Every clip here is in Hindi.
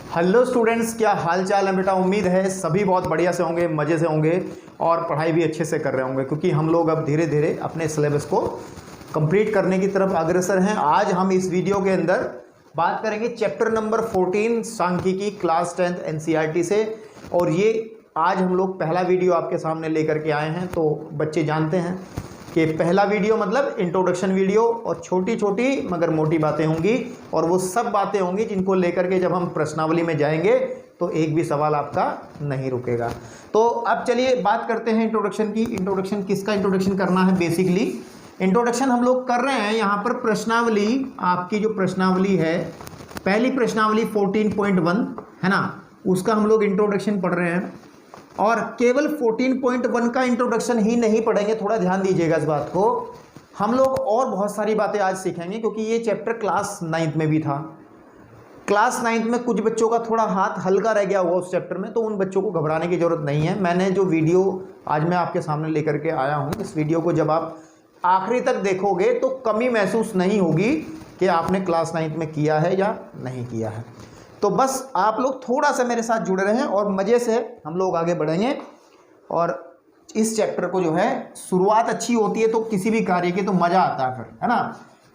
हेलो स्टूडेंट्स, क्या हाल चाल है बेटा। उम्मीद है सभी बहुत बढ़िया से होंगे, मज़े से होंगे और पढ़ाई भी अच्छे से कर रहे होंगे, क्योंकि हम लोग अब धीरे धीरे अपने सिलेबस को कंप्लीट करने की तरफ अग्रसर हैं। आज हम इस वीडियो के अंदर बात करेंगे चैप्टर नंबर 14 सांख्यिकी क्लास 10th एनसीईआरटी से। और ये आज हम लोग पहला वीडियो आपके सामने लेकर के आए हैं। तो बच्चे जानते हैं कि पहला वीडियो मतलब इंट्रोडक्शन वीडियो, और छोटी छोटी मगर मोटी बातें होंगी, और वो सब बातें होंगी जिनको लेकर के जब हम प्रश्नावली में जाएंगे तो एक भी सवाल आपका नहीं रुकेगा। तो अब चलिए बात करते हैं इंट्रोडक्शन की। इंट्रोडक्शन किसका इंट्रोडक्शन करना है? बेसिकली इंट्रोडक्शन हम लोग कर रहे हैं यहाँ पर प्रश्नावली। आपकी जो प्रश्नावली है, पहली प्रश्नावली 14.1 है ना, उसका हम लोग इंट्रोडक्शन पढ़ रहे हैं। और केवल 14.1 का इंट्रोडक्शन ही नहीं पढ़ेंगे, थोड़ा ध्यान दीजिएगा इस बात को। हम लोग और बहुत सारी बातें आज सीखेंगे, क्योंकि ये चैप्टर क्लास 9th में भी था। क्लास 9th में कुछ बच्चों का थोड़ा हाथ हल्का रह गया हुआ उस चैप्टर में, तो उन बच्चों को घबराने की ज़रूरत नहीं है। मैंने जो वीडियो आज मैं आपके सामने लेकर के आया हूँ, इस वीडियो को जब आप आखिरी तक देखोगे तो कमी महसूस नहीं होगी कि आपने क्लास 9th में किया है या नहीं किया है। तो बस आप लोग थोड़ा सा मेरे साथ जुड़े रहें और मज़े से हम लोग आगे बढ़ेंगे। और इस चैप्टर को जो है, शुरुआत अच्छी होती है तो किसी भी कार्य की तो मज़ा आता है फिर, है ना।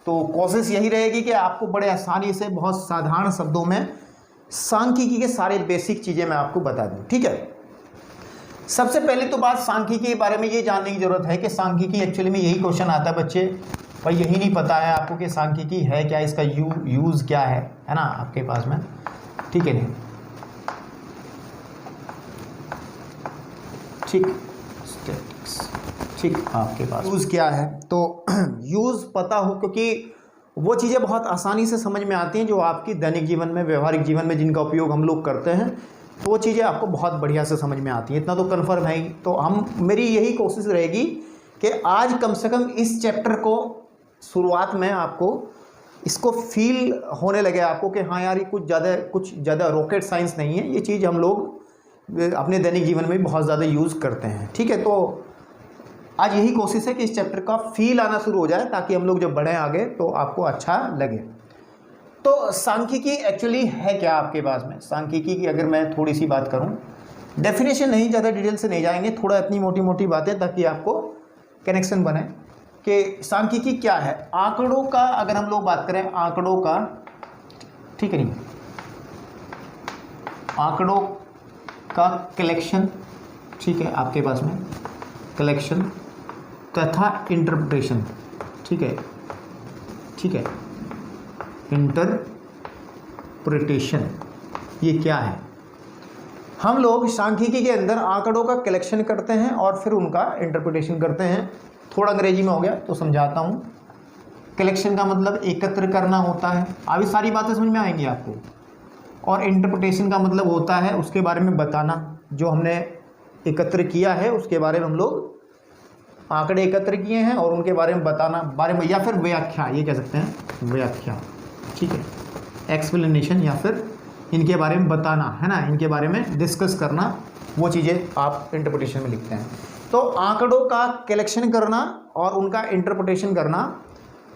तो कोशिश यही रहेगी कि आपको बड़े आसानी से, बहुत साधारण शब्दों में सांख्यिकी के सारे बेसिक चीज़ें मैं आपको बता दूँ, ठीक है। सबसे पहले तो बात सांख्यिकी के बारे में ये जानने की ज़रूरत है कि सांख्यिकी एक्चुअली में, यही क्वेश्चन आता है बच्चे, भाई यही नहीं पता है आपको कि सांख्यिकी है क्या, इसका यूज़ क्या है ना आपके पास में, ठीक है नहीं, ठीक, स्टैटिक्स, ठीक, आपके पास यूज़ क्या है। तो यूज़ पता हो, क्योंकि वो चीज़ें बहुत आसानी से समझ में आती हैं जो आपकी दैनिक जीवन में, व्यवहारिक जीवन में जिनका उपयोग हम लोग करते हैं, तो वो चीज़ें आपको बहुत बढ़िया से समझ में आती हैं, इतना तो कन्फर्म है ही। तो मेरी यही कोशिश रहेगी कि आज कम से कम इस चैप्टर को शुरुआत में आपको इसको फील होने लगे आपको कि हाँ यार, ये कुछ ज़्यादा रॉकेट साइंस नहीं है, ये चीज़ हम लोग अपने दैनिक जीवन में बहुत ज़्यादा यूज़ करते हैं, ठीक है। तो आज यही कोशिश है कि इस चैप्टर का फील आना शुरू हो जाए, ताकि हम लोग जब बढ़ें आगे तो आपको अच्छा लगे। तो सांख्यिकी एक्चुअली है क्या आपके पास में? सांख्यिकी की अगर मैं थोड़ी सी बात करूँ, डेफिनेशन नहीं, ज़्यादा डिटेल से नहीं जाएंगे, थोड़ा इतनी मोटी मोटी बातें, ताकि आपको कनेक्शन बने कि सांख्यिकी क्या है। आंकड़ों का अगर हम लोग बात करें, आंकड़ों का, ठीक है नहीं, आंकड़ों का कलेक्शन, ठीक है, आपके पास में कलेक्शन तथा इंटरप्रिटेशन, ठीक है, ठीक है, इंटरप्रिटेशन, ये क्या है? हम लोग सांख्यिकी के अंदर आंकड़ों का कलेक्शन करते हैं और फिर उनका इंटरप्रिटेशन करते हैं। थोड़ा अंग्रेजी में हो गया तो समझाता हूँ। कलेक्शन का मतलब एकत्र करना होता है, अभी सारी बातें समझ में आएंगी आपको। और इंटरप्रिटेशन का मतलब होता है उसके बारे में बताना, जो हमने एकत्र किया है उसके बारे में, हम लोग आंकड़े एकत्र किए हैं और उनके बारे में बताना, बारे में, या फिर व्याख्या, ये कह सकते हैं व्याख्या, ठीक है, एक्सप्लेनेशन, या फिर इनके बारे में बताना, है ना, इनके बारे में डिस्कस करना, वो चीज़ें आप इंटरप्रिटेशन में लिखते हैं। तो आंकड़ों का कलेक्शन करना और उनका इंटरप्रिटेशन करना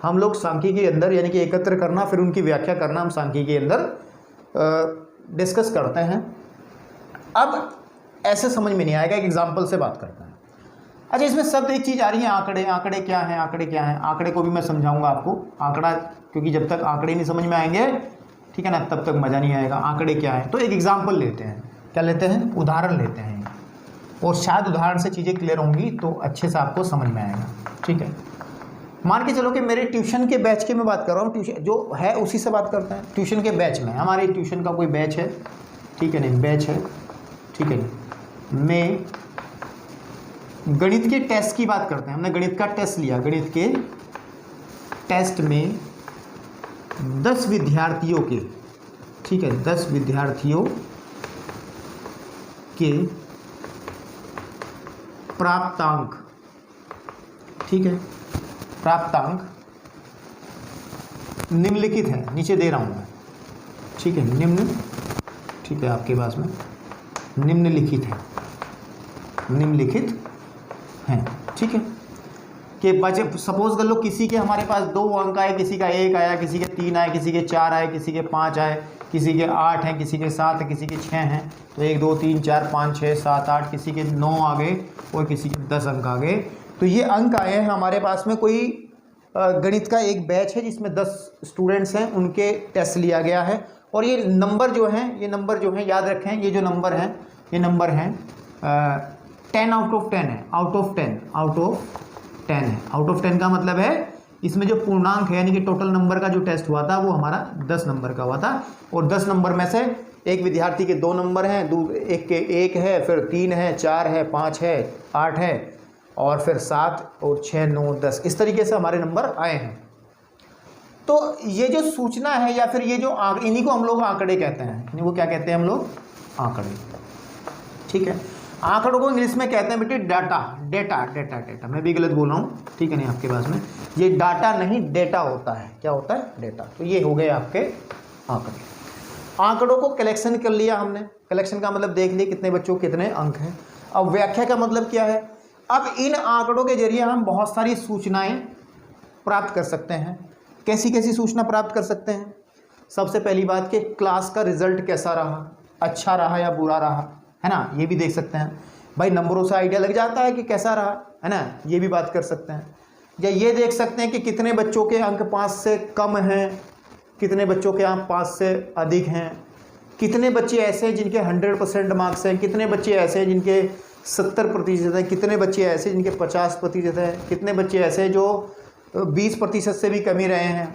हम लोग सांख्यिकी के अंदर, यानी कि एकत्र करना फिर उनकी व्याख्या करना, हम सांख्यिकी के अंदर डिस्कस करते हैं। अब ऐसे समझ में नहीं आएगा, एक एग्जांपल से बात करते हैं। अच्छा, इसमें शब्द एक चीज़ आ रही है, आंकड़े। आंकड़े क्या हैं? आंकड़े क्या हैं? आंकड़े को भी मैं समझाऊंगा आपको। आंकड़ा, क्योंकि जब तक आंकड़े नहीं समझ में आएंगे, ठीक है ना, तब तक मज़ा नहीं आएगा। आंकड़े क्या है? तो एक एग्जाम्पल लेते हैं। क्या लेते हैं? उदाहरण लेते हैं, और शायद उदाहरण से चीज़ें क्लियर होंगी तो अच्छे से आपको समझ में आएगा, ठीक है। मान के चलो कि मेरे ट्यूशन के बैच की मैं बात कर रहा हूँ, ट्यूशन जो है उसी से बात करते हैं। ट्यूशन के बैच में, हमारे ट्यूशन का कोई बैच है, ठीक है नहीं, बैच है, ठीक है नहीं, मैं गणित के टेस्ट की बात करते हैं। हमने गणित का टेस्ट लिया, गणित के टेस्ट में 10 विद्यार्थियों के, ठीक है, 10 विद्यार्थियों के प्राप्तांक, ठीक है, प्राप्तांक निम्नलिखित है, नीचे दे रहा हूं मैं, ठीक है, निम्न, ठीक है, आपके पास में निम्नलिखित है, निम्नलिखित हैं, ठीक है। कि बचे, सपोज कर लो किसी के हमारे पास 2 अंक आए, किसी का 1 आया, किसी के 3 आए, किसी के 4 आए, किसी के 5 आए, किसी के 8 हैं, किसी के 7 हैं, किसी के 6 हैं, तो 1 2 3 4 5 6 7 8, किसी के 9 आ गए और किसी के 10 अंक आ गए। तो ये अंक आए हैं हमारे पास में। कोई गणित का एक बैच है जिसमें 10 स्टूडेंट्स हैं, उनके टेस्ट लिया गया है। और ये नंबर जो हैं, ये नंबर जो हैं याद रखें, ये जो नंबर हैं, ये नंबर हैं 10 आउट ऑफ 10 है, आउट ऑफ 10 है। आउट ऑफ 10 का मतलब है इसमें जो पूर्णांक है यानी कि टोटल नंबर का जो टेस्ट हुआ था वो हमारा 10 नंबर का हुआ था। और 10 नंबर में से एक विद्यार्थी के 2 नंबर हैं, एक के 1 है, फिर 3 है, 4 है, 5 है, 8 है, और फिर 7 और 6 9 10, इस तरीके से हमारे नंबर आए हैं। तो ये जो सूचना है या फिर ये जो इन्हीं को हम लोग आंकड़े कहते हैं। इन्हीं को क्या कहते हैं हम लोग? आंकड़े। ठीक है, आंकड़ों को इंग्लिश में कहते हैं बेटे डाटा। डेटा मैं भी गलत बोल रहा हूँ, ठीक है नहीं आपके पास में, ये डाटा नहीं डेटा होता है। क्या होता है? डेटा। तो ये हो गए आपके आंकड़े। आंकड़ों को कलेक्शन कर लिया हमने। कलेक्शन का मतलब देख लिया कितने बच्चों कितने अंक हैं। अब व्याख्या का मतलब क्या है? अब इन आंकड़ों के जरिए हम बहुत सारी सूचनाएं प्राप्त कर सकते हैं। कैसी कैसी सूचना प्राप्त कर सकते हैं? सबसे पहली बात कि क्लास का रिजल्ट कैसा रहा, अच्छा रहा या बुरा रहा, है ना, ये भी देख सकते हैं। भाई नंबरों से आइडिया लग जाता है कि कैसा रहा, है ना, ये भी बात कर सकते हैं। या ये देख सकते हैं कि कितने बच्चों के अंक 5 से कम हैं, कितने बच्चों के अंक 5 से अधिक हैं, कितने बच्चे ऐसे हैं जिनके 100% मार्क्स हैं, कितने बच्चे ऐसे हैं जिनके 70% हैं, कितने बच्चे ऐसे जिनके 50% हैं, कितने बच्चे ऐसे हैं जो 20% से भी कम ही रहे हैं।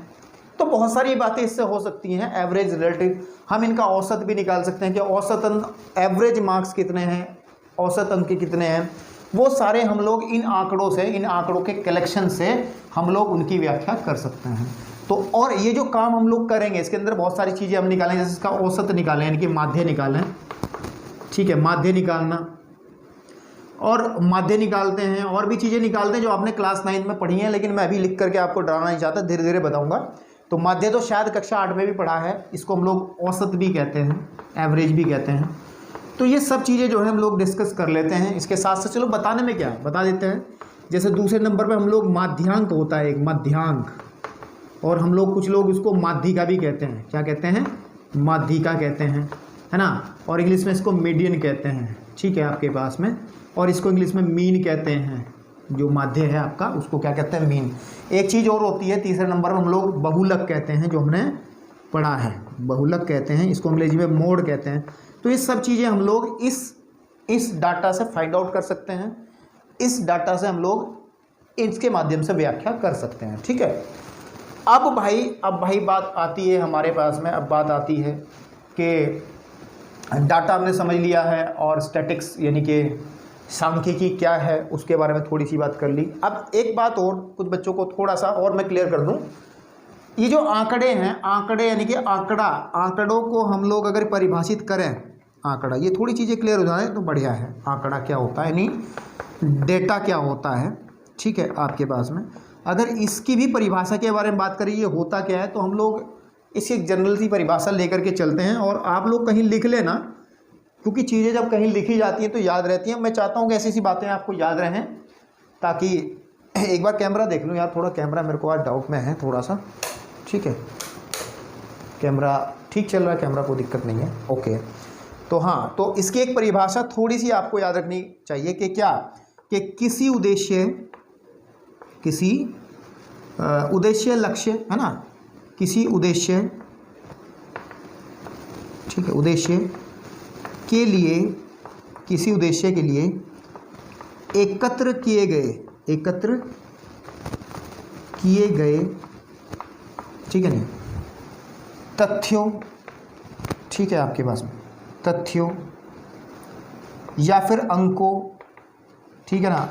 तो बहुत सारी बातें इससे हो सकती हैं। एवरेज, रिलेटिव, हम इनका औसत भी निकाल सकते हैं कि औसतन एवरेज मार्क्स कितने हैं, औसत अंक कितने हैं। वो सारे हम लोग इन आंकड़ों से, इन आंकड़ों के कलेक्शन से हम लोग उनकी व्याख्या कर सकते हैं। तो और ये जो काम हम लोग करेंगे इसके अंदर बहुत सारी चीज़ें हम निकालें, जैसे इसका औसत निकालें यानी कि माध्य निकालें। ठीक है, माध्य निकालना, और माध्य निकालते हैं, और भी चीज़ें निकालते हैं जो आपने क्लास 9 में पढ़ी हैं, लेकिन मैं अभी लिख करके आपको डराना नहीं चाहता, धीरे धीरे बताऊंगा। तो माध्य तो शायद कक्षा 8 में भी पढ़ा है, इसको हम लोग औसत भी कहते हैं, एवरेज भी कहते हैं। तो ये सब चीज़ें जो है हम लोग डिस्कस कर लेते हैं। इसके साथ साथ चलो बताने में क्या है बता देते हैं। जैसे दूसरे नंबर पे हम लोग माध्यांक होता है, एक माध्यांक, और हम लोग कुछ लोग उसको माध्यिका भी कहते हैं। क्या कहते हैं? माध्यिका कहते हैं, है ना, और इंग्लिश में इसको मीडियन कहते हैं। ठीक है आपके पास में, और इसको इंग्लिश में मीन कहते हैं। जो माध्य है आपका उसको क्या कहते हैं? मीन। एक चीज़ और होती है तीसरे नंबर में, हम लोग बहुलक कहते हैं, जो हमने पढ़ा है, बहुलक कहते हैं, इसको अंग्रेजी में मोड कहते हैं। तो ये सब चीज़ें हम लोग इस डाटा से फाइंड आउट कर सकते हैं। इस डाटा से हम लोग इसके माध्यम से व्याख्या कर सकते हैं। ठीक है, अब भाई बात आती है हमारे पास में, अब बात आती है कि डाटा हमने समझ लिया है और स्टैटिक्स यानी कि सांख्यिकी क्या है उसके बारे में थोड़ी सी बात कर ली। अब एक बात और कुछ बच्चों को थोड़ा सा और मैं क्लियर कर दूं, ये जो आंकड़े हैं, आंकड़े यानी कि आंकड़ों को हम लोग अगर परिभाषित करें, आंकड़ा, ये थोड़ी चीज़ें क्लियर हो जाए तो बढ़िया है। आंकड़ा क्या होता है यानी डेटा क्या होता है, ठीक है आपके पास में। अगर इसकी भी परिभाषा के बारे में बात करें, ये होता क्या है, तो हम लोग इसकी एक जनरल सी परिभाषा लेकर के चलते हैं। और आप लोग कहीं लिख लेना, क्योंकि चीज़ें जब कहीं लिखी जाती हैं तो याद रहती हैं। मैं चाहता हूँ कि ऐसी बातें आपको याद रहें, ताकि एक बार कैमरा देख लूँ यार, थोड़ा कैमरा मेरे को आज डाउट में है थोड़ा सा। ठीक है, कैमरा ठीक चल रहा है, कैमरा कोई दिक्कत नहीं है, ओके। तो हाँ, तो इसकी एक परिभाषा थोड़ी सी आपको याद रखनी चाहिए कि क्या, कि किसी उद्देश्य लक्ष्य, है ना, किसी उद्देश्य, ठीक है, उद्देश्य के लिए, किसी उद्देश्य के लिए एकत्र किए गए, ठीक है नहीं, तथ्यों, ठीक है आपके पास में, तथ्यों या फिर अंकों, ठीक है ना,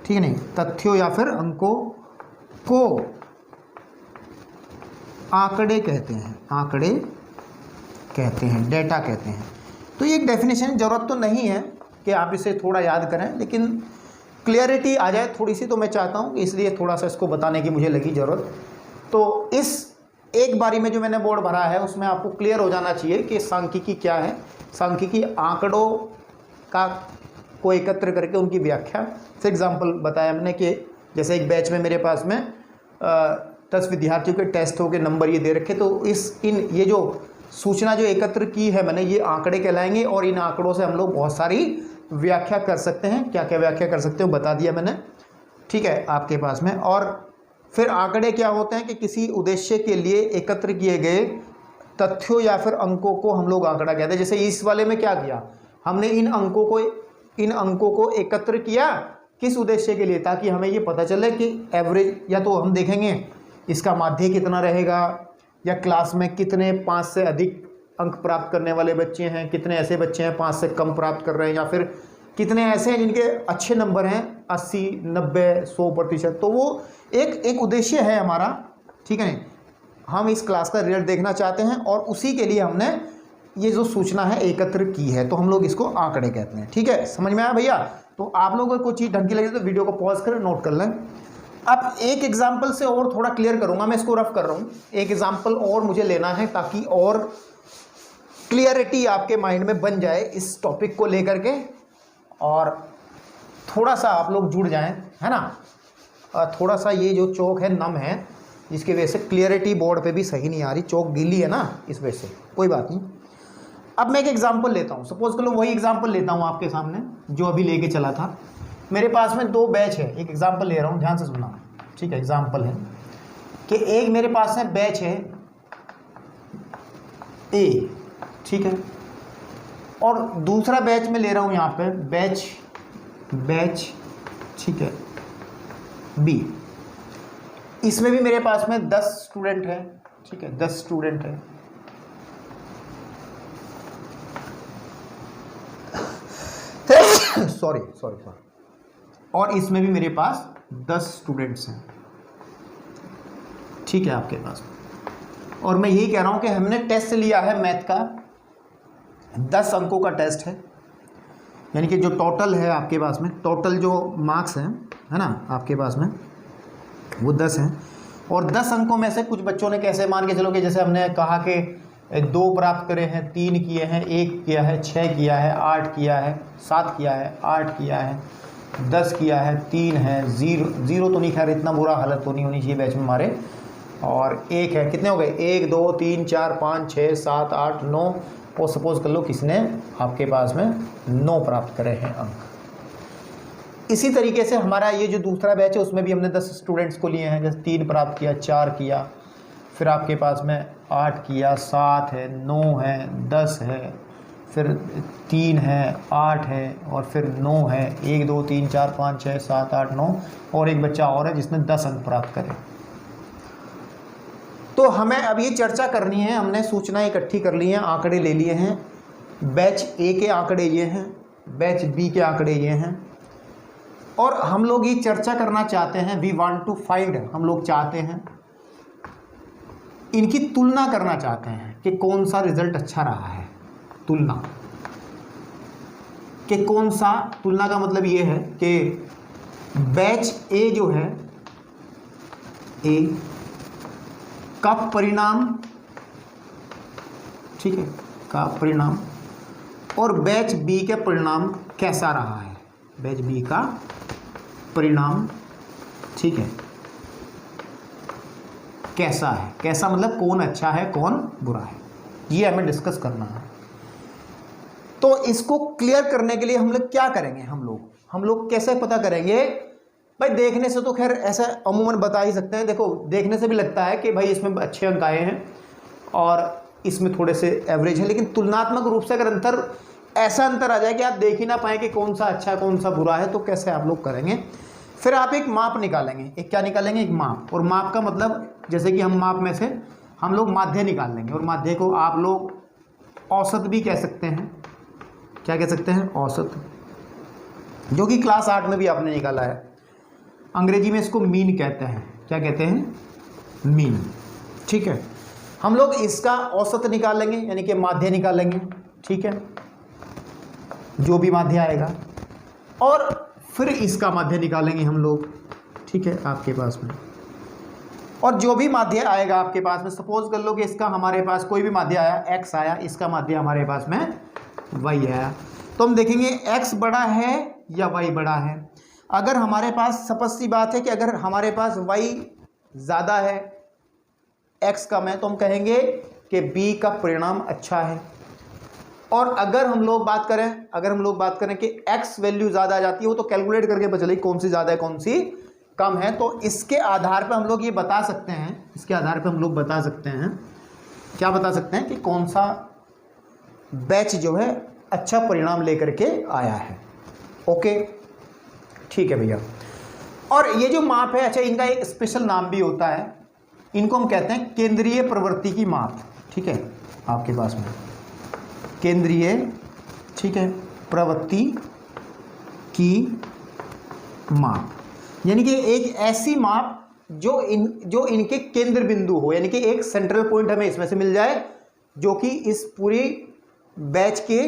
ठीक है नहीं, तथ्यों या फिर अंकों को आंकड़े कहते हैं, आंकड़े कहते हैं, डेटा कहते हैं। तो ये एक डेफिनेशन, ज़रूरत तो नहीं है कि आप इसे थोड़ा याद करें, लेकिन क्लियरिटी आ जाए थोड़ी सी, तो मैं चाहता हूँ, इसलिए थोड़ा सा इसको बताने की मुझे लगी ज़रूरत। तो इस एक बारी में जो मैंने बोर्ड भरा है उसमें आपको क्लियर हो जाना चाहिए कि सांख्यिकी क्या है। सांख्यिकी आंकड़ों को एकत्र करके उनकी व्याख्या। फॉर एग्जांपल बताया हमने कि जैसे एक बैच में मेरे पास में 10 विद्यार्थियों के टेस्ट हो के नंबर ये दे रखे, तो ये जो सूचना जो एकत्र की है मैंने, ये आंकड़े कहलाएंगे और इन आंकड़ों से हम लोग बहुत सारी व्याख्या कर सकते हैं। क्या क्या व्याख्या कर सकते हो बता दिया मैंने, ठीक है आपके पास में। और फिर आंकड़े क्या होते हैं कि किसी उद्देश्य के लिए एकत्र किए गए तथ्यों या फिर अंकों को हम लोग आंकड़ा कहते हैं। जैसे इस वाले में क्या किया हमने, इन अंकों को एकत्र किया किस उद्देश्य के लिए, ताकि हमें ये पता चले कि एवरेज, या तो हम देखेंगे इसका माध्य कितना रहेगा, या क्लास में कितने 5 से अधिक अंक प्राप्त करने वाले बच्चे हैं, कितने ऐसे बच्चे हैं 5 से कम प्राप्त कर रहे हैं, या फिर कितने ऐसे हैं जिनके अच्छे नंबर हैं 80, 90, 100%। तो वो एक उद्देश्य है हमारा, ठीक है। हम इस क्लास का रिजल्ट देखना चाहते हैं और उसी के लिए हमने ये जो सूचना है एकत्र की है, तो हम लोग इसको आंकड़े कहते हैं, ठीक है। समझ में आया भैया? तो आप लोगों को कोई चीज़ ढंग की लगे तो वीडियो को पॉज करें, नोट कर लें। अब एक एग्जाम्पल से और थोड़ा क्लियर करूंगा, मैं इसको रफ कर रहा हूँ। एक एग्जाम्पल और मुझे लेना है ताकि और क्लियरिटी आपके माइंड में बन जाए इस टॉपिक को लेकर के, और थोड़ा सा आप लोग जुड़ जाएं, है ना। थोड़ा सा ये जो चौक है नम है, जिसकी वजह से क्लियरिटी बोर्ड पे भी सही नहीं आ रही, चौक गीली है ना, इस वजह से कोई बात नहीं। अब मैं एक एग्जांपल लेता हूँ, सपोज कर लो वही एग्जांपल लेता हूँ आपके सामने जो अभी लेके चला था। मेरे पास में 2 बैच है, एक एग्जांपल ले रहा हूँ, ध्यान से सुनना, ठीक है। एग्जांपल है कि एक मेरे पास में बैच है ए, ठीक है, और दूसरा बैच में ले रहा हूँ यहाँ पे बैच, ठीक है, बी। इसमें भी मेरे पास में 10 स्टूडेंट है, ठीक है, 10 स्टूडेंट है। सॉरी, और इसमें भी मेरे पास 10 स्टूडेंट्स हैं, ठीक है आपके पास। और मैं यही कह रहा हूं कि हमने टेस्ट लिया है मैथ का, 10 अंकों का टेस्ट है, यानी कि जो टोटल है आपके पास में, टोटल जो मार्क्स हैं, है ना, आपके पास में वो 10 हैं। और 10 अंकों में से कुछ बच्चों ने कैसे मान के चलो कि जैसे हमने कहा कि 2 प्राप्त करे हैं, 3 किए हैं, 1 किया है, 6 किया है, 8 किया है, 7 किया है, 8 किया है, 10 किया है, 3 है, 0 तो नहीं, खैर इतना बुरा हालत तो नहीं होनी चाहिए बैच में हमारे, और 1 है। कितने हो गए? 1 2 3 4 5 6 7 8 9, और सपोज कर लो किसने आपके पास में 9 प्राप्त करे हैं अंक। इसी तरीके से हमारा ये जो दूसरा बैच है उसमें भी हमने 10 स्टूडेंट्स को लिए हैं, जैसे 3 प्राप्त किया, 4 किया, फिर आपके पास में 8 किया, 7 है, 9 है, 10 है, फिर 3 है, 8 है, और फिर 9 है, 1 2 3 4 5 6 7 8 9, और एक बच्चा और है जिसने 10 अंक प्राप्त करे। तो हमें अब ये चर्चा करनी है, हमने सूचना इकट्ठी कर ली है, आंकड़े ले लिए हैं। बैच ए के आंकड़े ये हैं, बैच बी के आंकड़े ये हैं, और हम लोग ये चर्चा करना चाहते हैं, वी वांट टू फाइंड, हम लोग चाहते हैं इनकी तुलना करना चाहते हैं कि कौन सा रिजल्ट अच्छा रहा है। तुलना कि कौन सा, तुलना का मतलब ये है कि बैच ए जो है, ए का परिणाम, ठीक है, का परिणाम, और बैच बी के परिणाम कैसा रहा है, बैच बी का परिणाम, ठीक है, कैसा है। कैसा मतलब कौन अच्छा है कौन बुरा है, ये हमें डिस्कस करना है। तो इसको क्लियर करने के लिए हम लोग क्या करेंगे, हम लोग कैसे पता करेंगे भाई? देखने से तो खैर ऐसा अमूमन बता ही सकते हैं। देखो देखने से भी लगता है कि भाई इसमें अच्छे अंक आए हैं और इसमें थोड़े से एवरेज है, लेकिन तुलनात्मक रूप से अगर अंतर, ऐसा अंतर आ जाए कि आप देख ही ना पाए कि कौन सा अच्छा कौन सा बुरा है, तो कैसे आप लोग करेंगे? फिर आप एक माप निकालेंगे। एक क्या निकालेंगे? एक माप। और माप का मतलब जैसे कि हम माप में से हम लोग माध्य निकाल लेंगे, और माध्य को आप लोग औसत भी कह सकते हैं। क्या कह सकते हैं? औसत, जो कि क्लास 8 में भी आपने निकाला है। अंग्रेजी में इसको मीन कहते हैं। क्या कहते हैं? मीन, ठीक है। हम लोग इसका औसत निकालेंगे, यानी कि माध्य निकालेंगे, ठीक है, जो भी माध्य आएगा, और फिर इसका माध्य निकालेंगे हम लोग, ठीक है, आपके पास में। और जो भी माध्य आएगा आपके पास में, सपोज कर लो कि इसका हमारे पास कोई भी माध्य आया, x आया, इसका माध्य हमारे पास में y आया, तो हम देखेंगे x बड़ा है या y बड़ा है। अगर हमारे पास, स्पष्ट सी बात है कि अगर हमारे पास y ज़्यादा है x कम है, तो हम कहेंगे कि बी का परिणाम अच्छा है। और अगर हम लोग बात करें कि एक्स वैल्यू ज़्यादा आ जाती है, वो तो कैलकुलेट करके पता चले कौन सी ज़्यादा है कौन सी कम है। तो इसके आधार पर हम लोग ये बता सकते हैं, क्या बता सकते हैं कि कौन सा बैच जो है अच्छा परिणाम लेकर के आया है। ओके, ठीक है भैया। और ये जो माप है, अच्छा, इनका एक स्पेशल नाम भी होता है, इनको हम कहते हैं केंद्रीय प्रवृत्ति की माप। ठीक है, आपके पास में केंद्रीय, ठीक है, प्रवृत्ति की माप, यानी कि एक ऐसी माप जो इनके केंद्र बिंदु हो, यानी कि एक सेंट्रल पॉइंट हमें इसमें से मिल जाए जो कि इस पूरी बैच के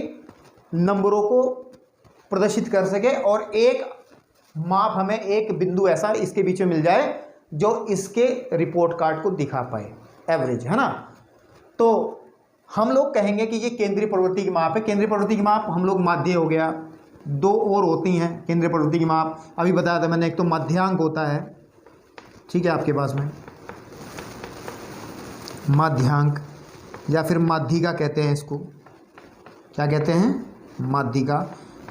नंबरों को प्रदर्शित कर सके, और एक माप हमें एक बिंदु ऐसा इसके बीच में मिल जाए जो इसके रिपोर्ट कार्ड को दिखा पाए, एवरेज, है ना। तो हम लोग कहेंगे कि ये केंद्रीय प्रवृत्ति की माप है। केंद्रीय प्रवृत्ति की माप हम लोग माध्य हो गया, दो और होती हैं केंद्रीय प्रवृत्ति की माप, अभी बताया था मैंने। एक तो माध्यांक होता है, ठीक है, आपके पास में माध्यांक, या फिर माध्यिका कहते हैं इसको। क्या कहते हैं? माध्यिका।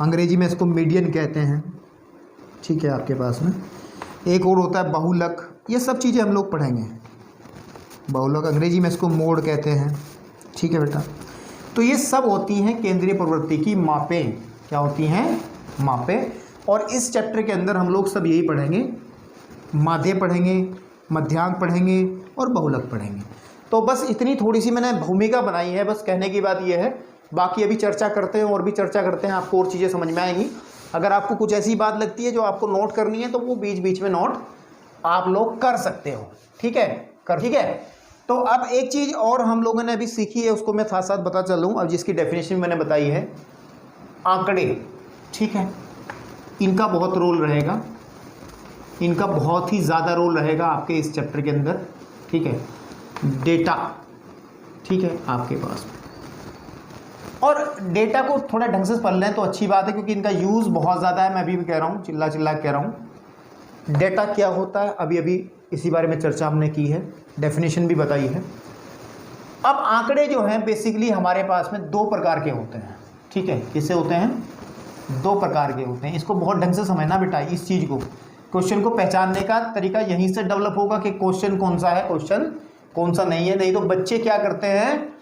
अंग्रेजी में इसको मीडियन कहते हैं, ठीक है, आपके पास में। एक और होता है बहुलक, ये सब चीज़ें हम लोग पढ़ेंगे। बहुलक, अंग्रेजी में इसको मोड कहते हैं, ठीक है बेटा। तो ये सब होती हैं केंद्रीय प्रवृत्ति की मापें। क्या होती हैं? मापें। और इस चैप्टर के अंदर हम लोग सब यही पढ़ेंगे, माध्य पढ़ेंगे, मध्यांक पढ़ेंगे और बहुलक पढ़ेंगे। तो बस इतनी थोड़ी सी मैंने भूमिका बनाई है, बस कहने की बात यह है। बाकी अभी चर्चा करते हैं, और भी चर्चा करते हैं, आपको और चीज़ें समझ में आएंगी। अगर आपको कुछ ऐसी बात लगती है जो आपको नोट करनी है तो वो बीच बीच में नोट आप लोग कर सकते हो, ठीक है, ठीक है। तो अब एक चीज़ और हम लोगों ने अभी सीखी है, उसको मैं साथ साथ बता चलूँ, अब जिसकी डेफिनेशन मैंने बताई है, आंकड़े, ठीक है। इनका बहुत रोल रहेगा, इनका बहुत ही ज़्यादा रोल रहेगा आपके इस चैप्टर के अंदर, ठीक है। डेटा, ठीक है, आपके पास। और डेटा को थोड़ा ढंग से पढ़ लें तो अच्छी बात है, क्योंकि इनका यूज़ बहुत ज़्यादा है। मैं अभी भी कह रहा हूँ, चिल्ला चिल्ला कह रहा हूँ। डेटा क्या होता है, अभी अभी इसी बारे में चर्चा हमने की है, डेफिनेशन भी बताई है। अब आंकड़े जो हैं बेसिकली हमारे पास में दो प्रकार के होते हैं, ठीक है। किससे होते हैं? दो प्रकार के होते हैं। इसको बहुत ढंग से समझना बेटा, इस चीज़ को, क्वेश्चन को पहचानने का तरीका यहीं से डेवलप होगा कि क्वेश्चन कौन सा है, क्वेश्चन कौन सा नहीं है। नहीं तो बच्चे क्या करते हैं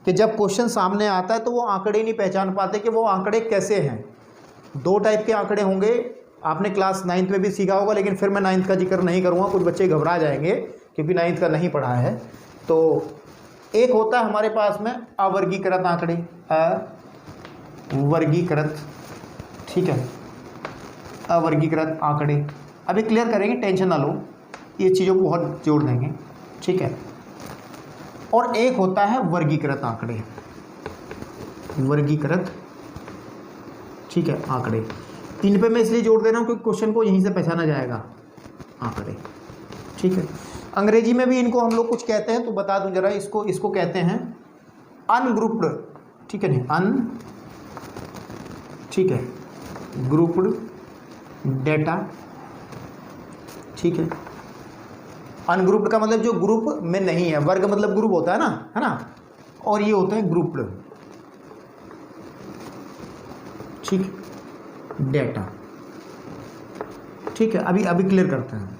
कि जब क्वेश्चन सामने आता है तो वो आंकड़े नहीं पहचान पाते कि वो आंकड़े कैसे हैं। दो टाइप के आंकड़े होंगे, आपने क्लास 9th में भी सीखा होगा, लेकिन फिर मैं 9th का जिक्र नहीं करूँगा, कुछ बच्चे घबरा जाएंगे क्योंकि 9th का नहीं पढ़ा है। तो एक होता है हमारे पास में अवर्गीकृत आंकड़े, अवर्गीकृत, ठीक है, अवर्गीकृत आंकड़े। अभी क्लियर करेंगे, टेंशन ना लो, ये चीज़ों को बहुत जोड़ देंगे, ठीक है। और एक होता है वर्गीकृत आंकड़े, वर्गीकृत, ठीक है, आंकड़े। इन पे मैं इसलिए जोड़ दे रहा हूँ क्योंकि क्वेश्चन को यहीं से पहचाना जाएगा, आंकड़े, ठीक है। अंग्रेजी में भी इनको हम लोग कुछ कहते हैं, तो बता दूं जरा, इसको कहते हैं अनग्रुप्ड, ठीक है, नहीं अन, ठीक है, ग्रुप्ड डेटा, ठीक है। अनग्रुप्ड का मतलब जो ग्रुप में नहीं है, वर्ग मतलब ग्रुप होता है ना, और ये होता है ग्रुप्ड, ठीक, डेटा, ठीक है। अभी क्लियर करते हैं।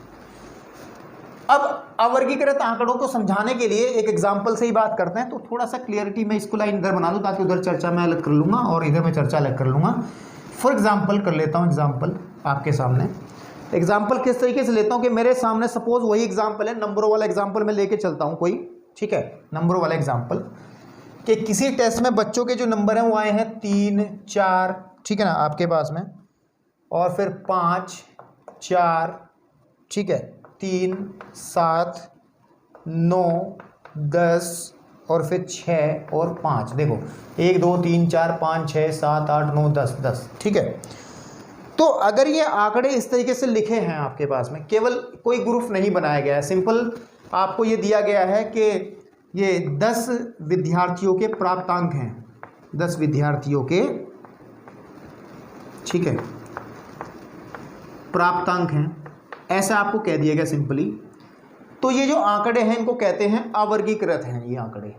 अब अवर्गीकृत आंकड़ों को समझाने के लिए एक एग्जांपल से ही बात करते हैं, तो थोड़ा सा क्लियरिटी में इसको लाइन इधर बना दूं ताकि उधर चर्चा मैं अलग कर लूँगा और इधर मैं चर्चा अलग कर लूँगा। फॉर एग्जांपल कर लेता हूँ, एग्जांपल आपके सामने। एग्जांपल किस तरीके से लेता हूँ कि मेरे सामने सपोज वही एग्जांपल है, नंबरों वाला एग्जांपल मैं लेके चलता हूँ कोई, ठीक है, नंबरों वाला एग्जांपल, कि किसी टेस्ट में बच्चों के जो नंबर हैं वो आए हैं 3, 4, ठीक है ना, आपके पास में, और फिर 5, 4, ठीक है, 3, 7, 9, 10 और फिर 6 और 5। देखो 1, 2, 3, 4, 5, 6, 7, 8, 9, 10, 10, ठीक है। तो अगर ये आंकड़े इस तरीके से लिखे हैं आपके पास में, केवल कोई ग्रुप नहीं बनाया गया है, सिंपल आपको ये दिया गया है कि ये 10 विद्यार्थियों के प्राप्तांक हैं, 10 विद्यार्थियों के, ठीक है, प्राप्तांक हैं, ऐसा आपको कह दिया गया सिंपली। तो ये जो आंकड़े हैं इनको कहते हैं अवर्गीकृत हैं ये आंकड़े।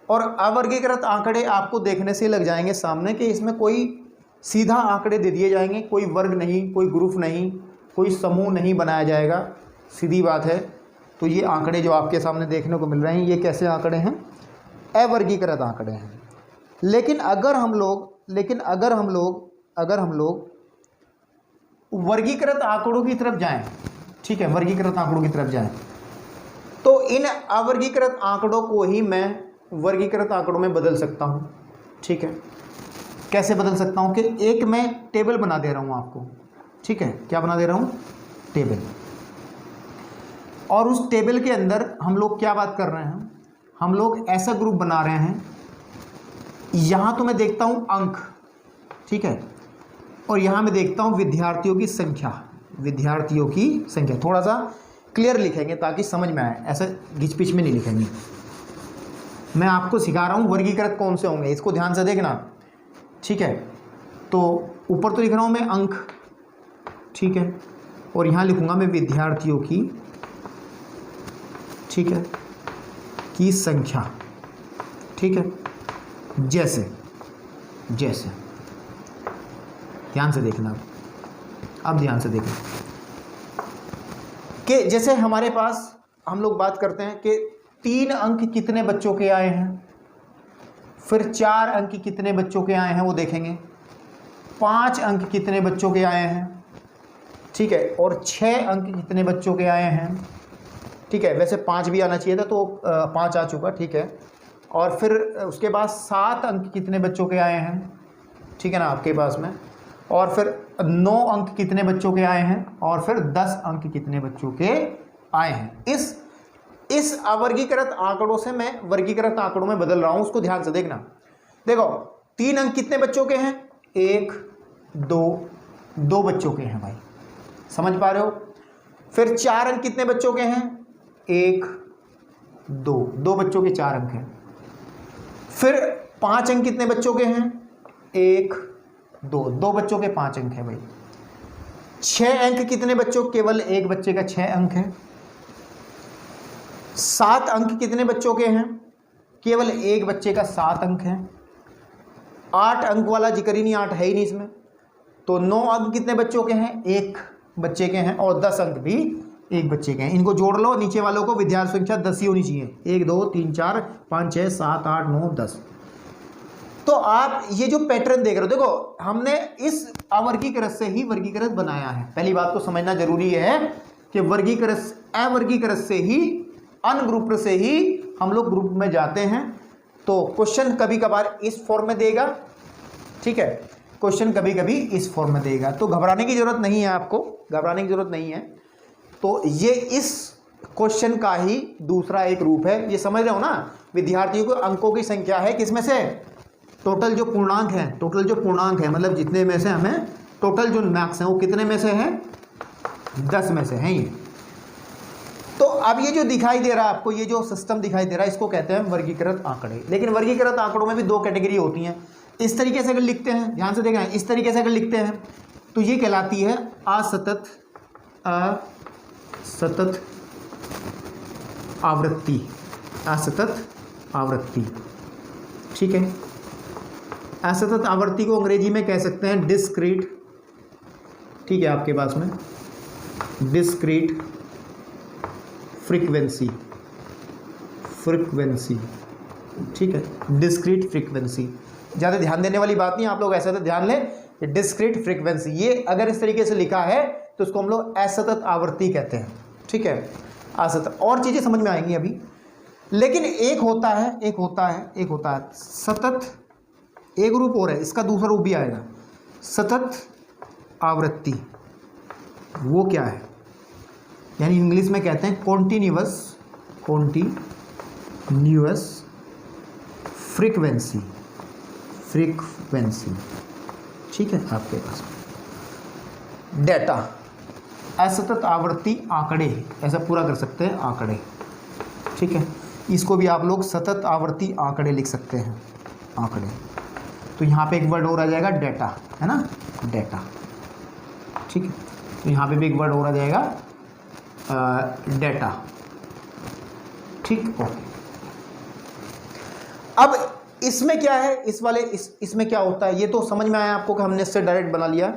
और अवर्गीकृत आंकड़े आपको देखने से लग जाएंगे सामने कि इसमें कोई सीधा आंकड़े दे दिए जाएंगे, कोई वर्ग नहीं, कोई ग्रुप नहीं, कोई समूह नहीं बनाया जाएगा, सीधी बात है। तो ये आंकड़े जो आपके सामने देखने को मिल रहे हैं ये कैसे आंकड़े हैं? अवर्गीकृत आंकड़े हैं। लेकिन अगर हम लोग वर्गीकृत आंकड़ों की तरफ जाएं, ठीक है, वर्गीकृत आंकड़ों की तरफ जाएं, तो इन अवर्गीकृत आंकड़ों को ही मैं वर्गीकृत आंकड़ों में बदल सकता हूं। ठीक है, कैसे बदल सकता हूं कि एक मैं टेबल बना दे रहा हूं आपको, ठीक है, क्या बना दे रहा हूं? टेबल। और उस टेबल के अंदर हम लोग क्या बात कर रहे हैं? हम लोग ऐसा ग्रुप बना रहे हैं, यहां तो मैं देखता हूं अंक, ठीक है, और यहां मैं देखता हूं विद्यार्थियों की संख्या, विद्यार्थियों की संख्या। थोड़ा सा क्लियर लिखेंगे ताकि समझ में आए, ऐसे घिच पिच में नहीं लिखेंगे। मैं आपको सिखा रहा हूं वर्गीकृत कौन से होंगे, इसको ध्यान से देखना, ठीक है। तो ऊपर तो लिख रहा हूं मैं अंक, ठीक है, और यहां लिखूंगा मैं विद्यार्थियों की, ठीक है, की संख्या, ठीक है, जैसे ध्यान से देखना, अब ध्यान से देखना कि जैसे हमारे पास हम लोग बात करते हैं कि 3 अंक कितने बच्चों के आए हैं, फिर 4 अंक कितने बच्चों के आए हैं वो देखेंगे, 5 अंक कितने बच्चों के आए हैं, ठीक है, और 6 अंक कितने बच्चों के आए हैं, ठीक है। वैसे 5 भी आना चाहिए था तो 5 आ चुका, ठीक है। और फिर उसके बाद 7 अंक कितने बच्चों के आए हैं, ठीक है ना, आपके पास में। और फिर 9 अंक कितने बच्चों के आए हैं, और फिर 10 अंक कितने बच्चों के आए हैं। इस अवर्गीकृत आंकड़ों से मैं वर्गीकृत आंकड़ों में बदल रहा हूं, उसको ध्यान से देखना। देखो 3 अंक कितने बच्चों के हैं? 1 2 बच्चों के हैं भाई, समझ पा रहे हो। फिर 4 अंक कितने बच्चों के हैं? 1 2 बच्चों के 4 अंक हैं। फिर 5 अंक कितने बच्चों के हैं? 1 2 बच्चों के 5 अंक है भाई। 6 अंक कितने बच्चों? केवल एक बच्चे का 6 अंक है। 7 अंक कितने बच्चों के हैं? केवल एक बच्चे का 7 अंक है। 8 अंक वाला जिक्र ही नहीं, 8 है ही नहीं इसमें। तो 9 अंक कितने बच्चों के हैं? एक बच्चे के हैं। और 10 अंक भी एक बच्चे के हैं। इनको जोड़ लो, नीचे वालों को विद्यार्थी संख्या 10 ही होनी चाहिए। 1 2 3 4 5 6 7 8 9 10। तो आप ये जो पैटर्न देख रहे हो, देखो हमने इस अवर्गीकृत से ही वर्गीकृत बनाया है। पहली बात तो समझना जरूरी है कि वर्गीकृत अवर्गीकृत से ही, अनग्रुप से ही हम लोग ग्रुप में जाते हैं। तो क्वेश्चन कभी कभार इस फॉर्म में देगा, ठीक है, क्वेश्चन कभी कभी इस फॉर्म में देगा। तो घबराने की जरूरत नहीं है, आपको घबराने की जरूरत नहीं है। तो ये इस क्वेश्चन का ही दूसरा एक रूप है। ये समझ रहे हो ना, विद्यार्थियों को अंकों की संख्या है किसमें से? टोटल जो पूर्णांक है, मतलब जितने में से हमें टोटल जो मार्क्स हैं वो कितने में से हैं? 10 में से हैं ये। तो अब ये जो दिखाई दे रहा है आपको, ये जो सिस्टम दिखाई दे रहा है, इसको कहते हैं वर्गीकृत आंकड़े। लेकिन वर्गीकृत आंकड़ों में भी 2 कैटेगरी होती हैं। इस तरीके से अगर लिखते हैं, ध्यान से देखना, इस तरीके से अगर लिखते हैं तो ये कहलाती है असतत आवृत्ति, असतत आवृत्ति, ठीक है। असतत आवृत्ति को अंग्रेजी में कह सकते हैं डिस्क्रीट, ठीक है, आपके पास में डिस्क्रीट फ्रीक्वेंसी, ठीक है, डिस्क्रीट फ्रीक्वेंसी। ज़्यादा ध्यान देने वाली बात नहीं, आप लोग ऐसा तो ध्यान लें कि डिस्क्रीट फ्रीक्वेंसी, ये अगर इस तरीके से लिखा है तो उसको हम लोग असतत आवृत्ति कहते हैं, ठीक है, असतत। और चीज़ें समझ में आएंगी अभी। लेकिन एक होता है सतत, एक रूप और है, इसका दूसरा रूप भी आएगा, सतत आवृत्ति। वो क्या है? यानी इंग्लिश में कहते हैं कॉन्टिन्यूअस फ्रीक्वेंसी, ठीक है, आपके पास डेटा, असतत आवृत्ति आंकड़े, ऐसा पूरा कर सकते हैं, आंकड़े, ठीक है। इसको भी आप लोग सतत आवृत्ति आंकड़े लिख सकते हैं, आंकड़े। तो यहाँ पे एक वर्ड और आ जाएगा डेटा, है ना, डेटा, ठीक है। तो यहाँ पे भी एक वर्ड और आ जाएगा डेटा, ठीक, ओके। इसमें क्या है, इसमें क्या होता है, ये तो समझ में आया आपको कि हमने इससे डायरेक्ट बना लिया।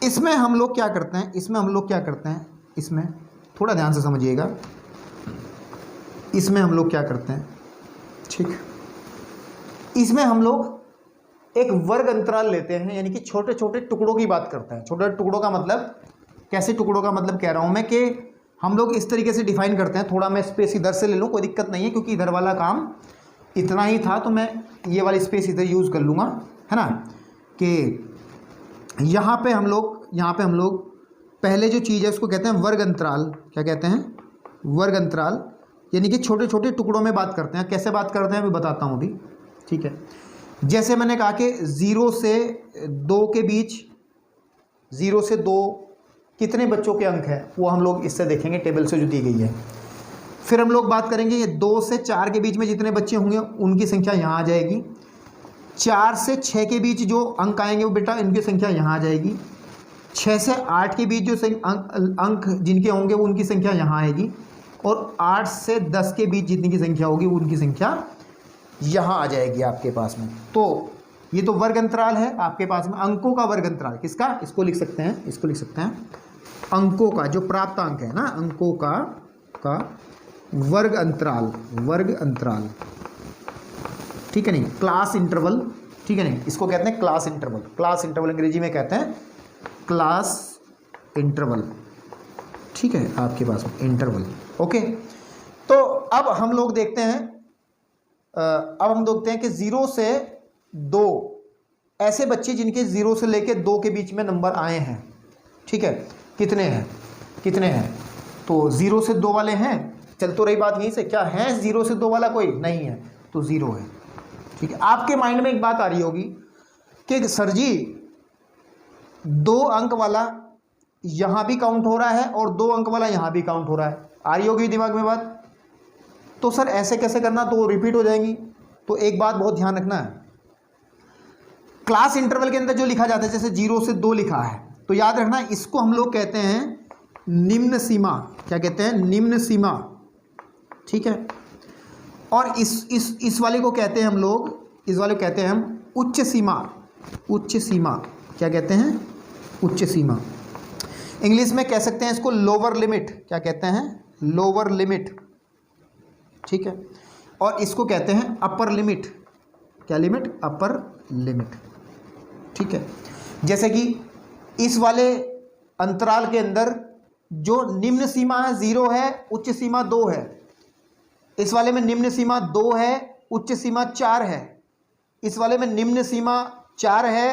इसमें हम लोग क्या करते हैं, इसमें थोड़ा ध्यान से समझिएगा, इसमें हम लोग क्या करते हैं, ठीक, इसमें हम लोग एक वर्ग अंतराल लेते हैं, यानी कि छोटे छोटे टुकड़ों की बात करते हैं। छोटे टुकड़ों का मतलब, कैसे टुकड़ों का मतलब कह रहा हूं मैं कि हम लोग इस तरीके से डिफाइन करते हैं। थोड़ा मैं स्पेस इधर से ले लूँ, कोई दिक्कत नहीं है, क्योंकि इधर वाला काम इतना ही था, तो मैं ये वाली स्पेस इधर यूज़ कर लूँगा, है ना। कि यहाँ पे हम लोग पहले जो चीज़ है उसको कहते हैं वर्ग अंतराल। क्या कहते हैं? वर्ग अंतराल, यानी कि छोटे छोटे टुकड़ों में बात करते हैं। कैसे बात करते हैं मैं बताता हूँ अभी, ठीक है। जैसे मैंने कहा कि 0 से 2 के बीच, 0 से 2 कितने बच्चों के अंक हैं, वो हम लोग इससे देखेंगे, टेबल से जो दी गई है। फिर हम लोग बात करेंगे ये 2 से 4 के बीच में जितने बच्चे होंगे उनकी संख्या यहाँ आ जाएगी। 4 से 6 के बीच जो अंक आएंगे वो बेटा इनकी संख्या यहाँ आ जाएगी। 6 से 8 के बीच जो अंक जिनके होंगे वो उनकी संख्या यहाँ आएगी। और 8 से 10 के बीच जितनी की संख्या होगी वो उनकी संख्या यहाँ आ जाएगी आपके पास में। तो ये तो वर्ग अंतराल है आपके पास में, अंकों का वर्ग अंतराल। किसका? इसको लिख सकते हैं, अंकों का, जो प्राप्त अंक है ना, अंकों का वर्ग अंतराल, ठीक है नहीं, क्लास इंटरवल, ठीक है नहीं, इसको कहते हैं क्लास इंटरवल अंग्रेजी में कहते हैं क्लास इंटरवल, ठीक है आपके पास में इंटरवल। ओके, तो अब हम लोग देखते हैं कि 0 से 2 ऐसे बच्चे जिनके 0 से लेके 2 के बीच में नंबर आए हैं, ठीक है, कितने हैं? तो 0 से 2 वाले हैं। चल तो रही बात यहीं से, क्या है 0 से 2 वाला कोई नहीं है, तो 0 है, ठीक है। आपके माइंड में एक बात आ रही होगी कि सर जी 2 अंक वाला यहां भी काउंट हो रहा है और 2 अंक वाला यहां भी काउंट हो रहा है, आ रही होगी दिमाग में बात। तो सर ऐसे कैसे करना, तो रिपीट हो जाएंगी। तो एक बात बहुत ध्यान रखना है, क्लास इंटरवल के अंदर जो लिखा जाता है, जैसे 0 से 2 लिखा है, तो याद रखना इसको हम लोग कहते हैं निम्न सीमा। क्या कहते हैं? निम्न सीमा, ठीक है। और इस वाले को कहते हैं हम लोग, इस वाले को कहते हैं हम उच्च सीमा। क्या कहते हैं? उच्च सीमा। इंग्लिश में कह सकते हैं इसको लोअर लिमिट। क्या कहते हैं? लोअर लिमिट, ठीक है। और इसको कहते हैं अपर लिमिट। क्या लिमिट? अपर लिमिट, ठीक है। जैसे कि इस वाले अंतराल के अंदर जो निम्न सीमा है 0 है, उच्च सीमा 2 है। इस वाले में निम्न सीमा 2 है, उच्च सीमा 4 है। इस वाले में निम्न सीमा 4 है,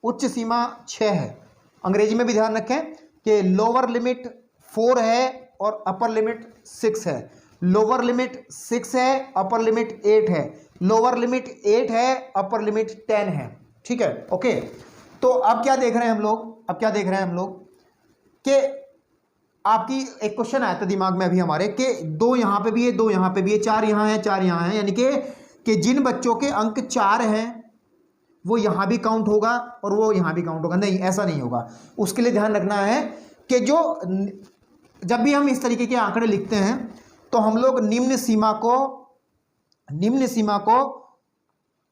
उच्च सीमा 6 है। अंग्रेजी में भी ध्यान रखें कि लोअर लिमिट 4 है और अपर लिमिट 6 है। लोअर लिमिट 6 है, अपर लिमिट 8 है। लोअर लिमिट 8 है, अपर लिमिट 10 है, ठीक है। ओके, तो अब क्या देख रहे हैं हम लोग, कि आपकी एक क्वेश्चन आया था दिमाग में अभी हमारे कि 2 यहां पे भी है, 2 यहां पे भी है, 4 यहां है, 4 यहां है, यानी कि जिन बच्चों के अंक 4 हैं वो यहां भी काउंट होगा और वो यहां भी काउंट होगा। नहीं, ऐसा नहीं होगा। उसके लिए ध्यान रखना है कि जब भी हम इस तरीके के आंकड़े लिखते हैं तो हम लोग निम्न सीमा को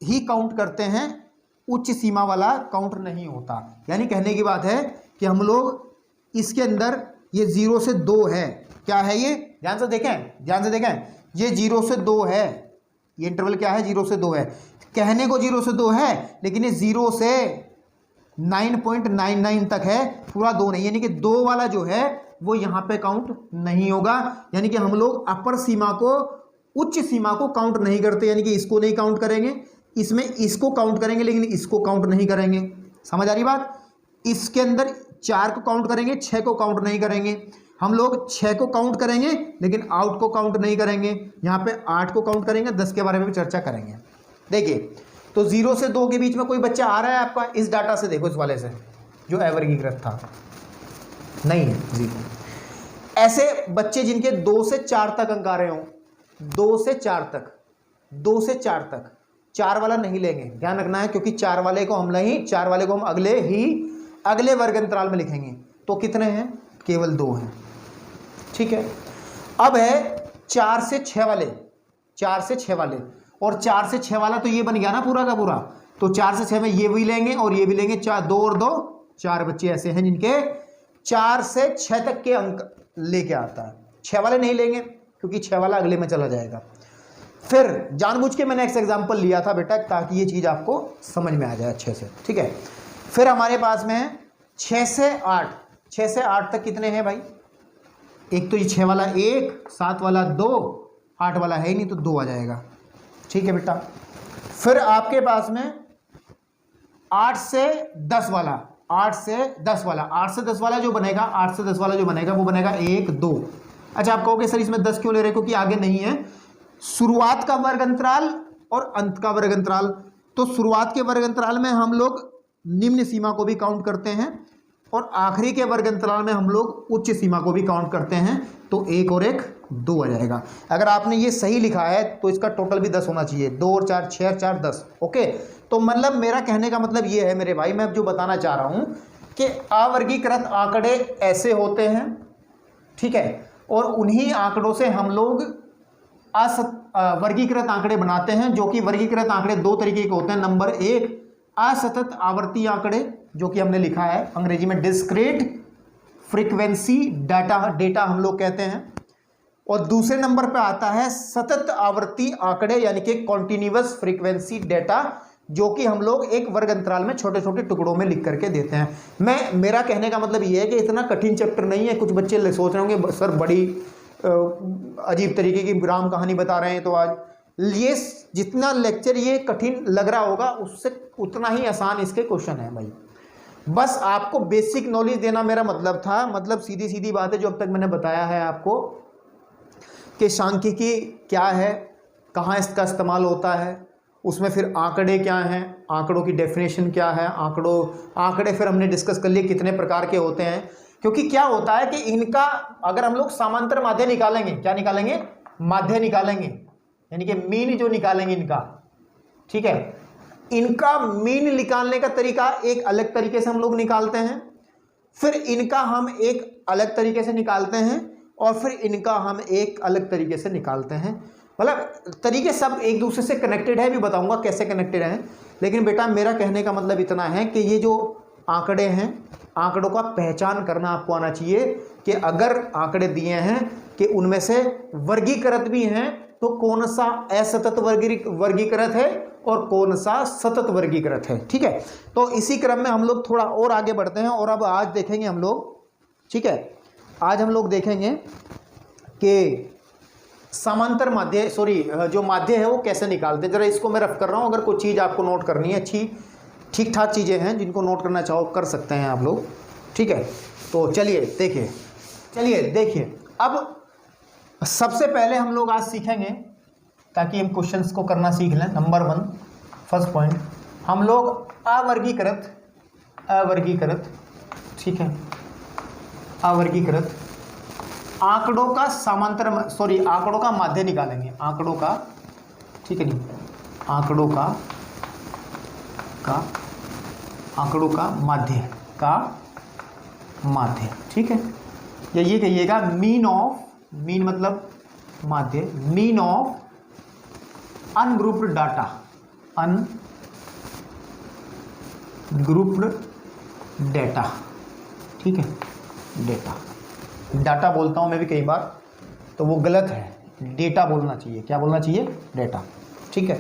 ही काउंट करते हैं, उच्च सीमा वाला काउंट नहीं होता। यानी कहने की बात है कि हम लोग इसके अंदर ये 0 से 2 है। क्या है ये? ध्यान से देखें, ये 0 से 2 है। ये इंटरवल क्या है? 0 से 2 है। कहने को 0 से 2 है, लेकिन ये 0 से 9.99 तक है, पूरा 2 नहीं। यानी कि 2 वाला जो है वो यहाँ पे काउंट नहीं होगा। यानी कि हम लोग अपर सीमा को, उच्च सीमा को काउंट नहीं करते। यानी कि इसको नहीं काउंट करेंगे, इसमें इसको काउंट करेंगे, लेकिन इसको काउंट नहीं करेंगे। समझ आ रही बात? इसके अंदर 4 को काउंट करेंगे, 6 को काउंट नहीं करेंगे। हम लोग 6 को काउंट करेंगे लेकिन आउट को काउंट नहीं करेंगे। यहाँ पे 8 को काउंट करेंगे, 10 के बारे में भी चर्चा करेंगे। देखिए, तो 0 से 2 के बीच में कोई बच्चा आ रहा है आपका? इस डाटा से देखो, इस वाले से जो एवर्गीकृत था, नहीं है, 0। ऐसे बच्चे जिनके 2 से 4 तक अंक आ रहे हो, 2 से 4 तक 4 वाला नहीं लेंगे, ध्यान रखना है, क्योंकि 4 वाले को हम अगले वर्ग अंतराल में लिखेंगे। तो कितने हैं? केवल 2 हैं, ठीक है। अब है 4 से 6 वाले, और 4 से 6 वाला तो ये बन गया ना पूरा का पूरा, तो 4 से 6 में ये भी लेंगे और ये भी लेंगे। 2 और 2 4 बच्चे ऐसे हैं जिनके 4 से 6 तक के अंक लेके आता है। 6 वाले नहीं लेंगे क्योंकि 6 वाला अगले में चला जाएगा। फिर जानबूझ के मैंने एक एग्जाम्पल लिया था बेटा ताकि ये चीज़ आपको समझ में आ जाए अच्छे से, ठीक है। फिर हमारे पास में है 6 से 8, 6 से 8 तक कितने हैं भाई? एक तो ये 6 वाला 1, 7 वाला 2, 8 वाला है ही नहीं तो 2 आ जाएगा, ठीक है बेटा। फिर आपके पास में 8 से 10 वाला, 8 से 10 वाला, 8 से 10 वाला जो बनेगा, 8 से 10 वाला जो बनेगा वो बनेगा 1 2। अच्छा आप कहोगे सर इसमें 10 क्यों ले रहे क्योंकि आगे नहीं है शुरुआत का वर्ग अंतराल और अंत का वर्ग अंतराल। तो शुरुआत के वर्ग अंतराल में हम लोग निम्न सीमा को भी काउंट करते हैं और आखिरी के वर्ग अंतराल में हम लोग उच्च सीमा को भी काउंट करते हैं, तो 1 और 1 2 आ जाएगा। अगर आपने ये सही लिखा है तो इसका टोटल भी 10 होना चाहिए। 2 और 4 6 और 4 10, ओके। तो मतलब मेरा कहने का मतलब ये है मेरे भाई, मैं जो बताना चाह रहा हूँ कि अवर्गीकृत आंकड़े ऐसे होते हैं, ठीक है, और उन्हीं आंकड़ों से हम लोग वर्गीकृत आंकड़े बनाते हैं, जो कि वर्गीकृत आंकड़े 2 तरीके के होते हैं। नंबर 1 असतत आवर्ती आंकड़े, जो कि हमने लिखा है अंग्रेजी में डिस्क्रीट फ्रीक्वेंसी डेटा हम लोग कहते हैं। और दूसरे नंबर पे आता है सतत आवर्ती आंकड़े यानी कि कॉन्टिन्यूअस फ्रीक्वेंसी डेटा, जो कि हम लोग एक वर्ग अंतराल में छोटे छोटे टुकड़ों में लिख करके देते हैं। मेरा कहने का मतलब ये है कि इतना कठिन चैप्टर नहीं है। कुछ बच्चे सोच रहे होंगे सर बड़ी अजीब तरीके की राम कहानी बता रहे हैं, तो आज ये जितना लेक्चर ये कठिन लग रहा होगा उससे उतना ही आसान इसके क्वेश्चन है भाई। बस आपको बेसिक नॉलेज देना मेरा मतलब था। मतलब सीधी सीधी बात है जो अब तक मैंने बताया है आपको कि सांख्यिकी क्या है, कहाँ इसका इस्तेमाल होता है, उसमें फिर आंकड़े क्या हैं, आंकड़ों की डेफिनेशन क्या है, आंकड़े फिर हमने डिस्कस कर लिए कितने प्रकार के होते हैं। क्योंकि क्या होता है कि इनका अगर हम लोग समांतर माध्य निकालेंगे, क्या निकालेंगे, माध्य निकालेंगे, यानी कि मीन जो निकालेंगे इनका, ठीक है, इनका मीन निकालने का तरीका एक अलग तरीके से हम लोग निकालते हैं, फिर इनका हम एक अलग तरीके से निकालते हैं, और फिर इनका हम एक अलग तरीके से निकालते हैं। मतलब तरीके सब एक दूसरे से कनेक्टेड है, भी बताऊंगा कैसे कनेक्टेड हैं। लेकिन बेटा मेरा कहने का मतलब इतना है कि ये जो आंकड़े हैं, आंकड़ों का पहचान करना आपको आना चाहिए कि अगर आंकड़े दिए हैं कि उनमें से वर्गीकृत भी हैं तो कौन सा असतत वर्गीकृत है और कौन सा सतत वर्गीकृत है, ठीक है। तो इसी क्रम में हम लोग थोड़ा और आगे बढ़ते हैं और अब आज देखेंगे हम लोग, ठीक है, आज हम लोग देखेंगे कि समांतर माध्य जो माध्य है वो कैसे निकालते हैं। जरा इसको मैं रफ कर रहा हूँ, अगर कोई चीज़ आपको नोट करनी है, अच्छी ठीक ठाक चीज़ें हैं जिनको नोट करना चाहो कर सकते हैं आप लोग, ठीक है। तो चलिए देखिए अब सबसे पहले हम लोग आज सीखेंगे, ताकि हम क्वेश्चंस को करना सीख लें। नंबर 1 फर्स्ट पॉइंट, हम लोग अवर्गीकृत, ठीक है, अवर्गीकृत आंकड़ों का आंकड़ों का माध्य निकालेंगे, आंकड़ों का, ठीक है नहीं, आंकड़ों का माध्य, ठीक है। या ये कहिएगा मीन मतलब माध्य, मीन ऑफ अनग्रुप्ड डाटा, ठीक है। डाटा बोलता हूं मैं भी कई बार, तो वो गलत है, डेटा बोलना चाहिए। क्या बोलना चाहिए? डेटा, ठीक है।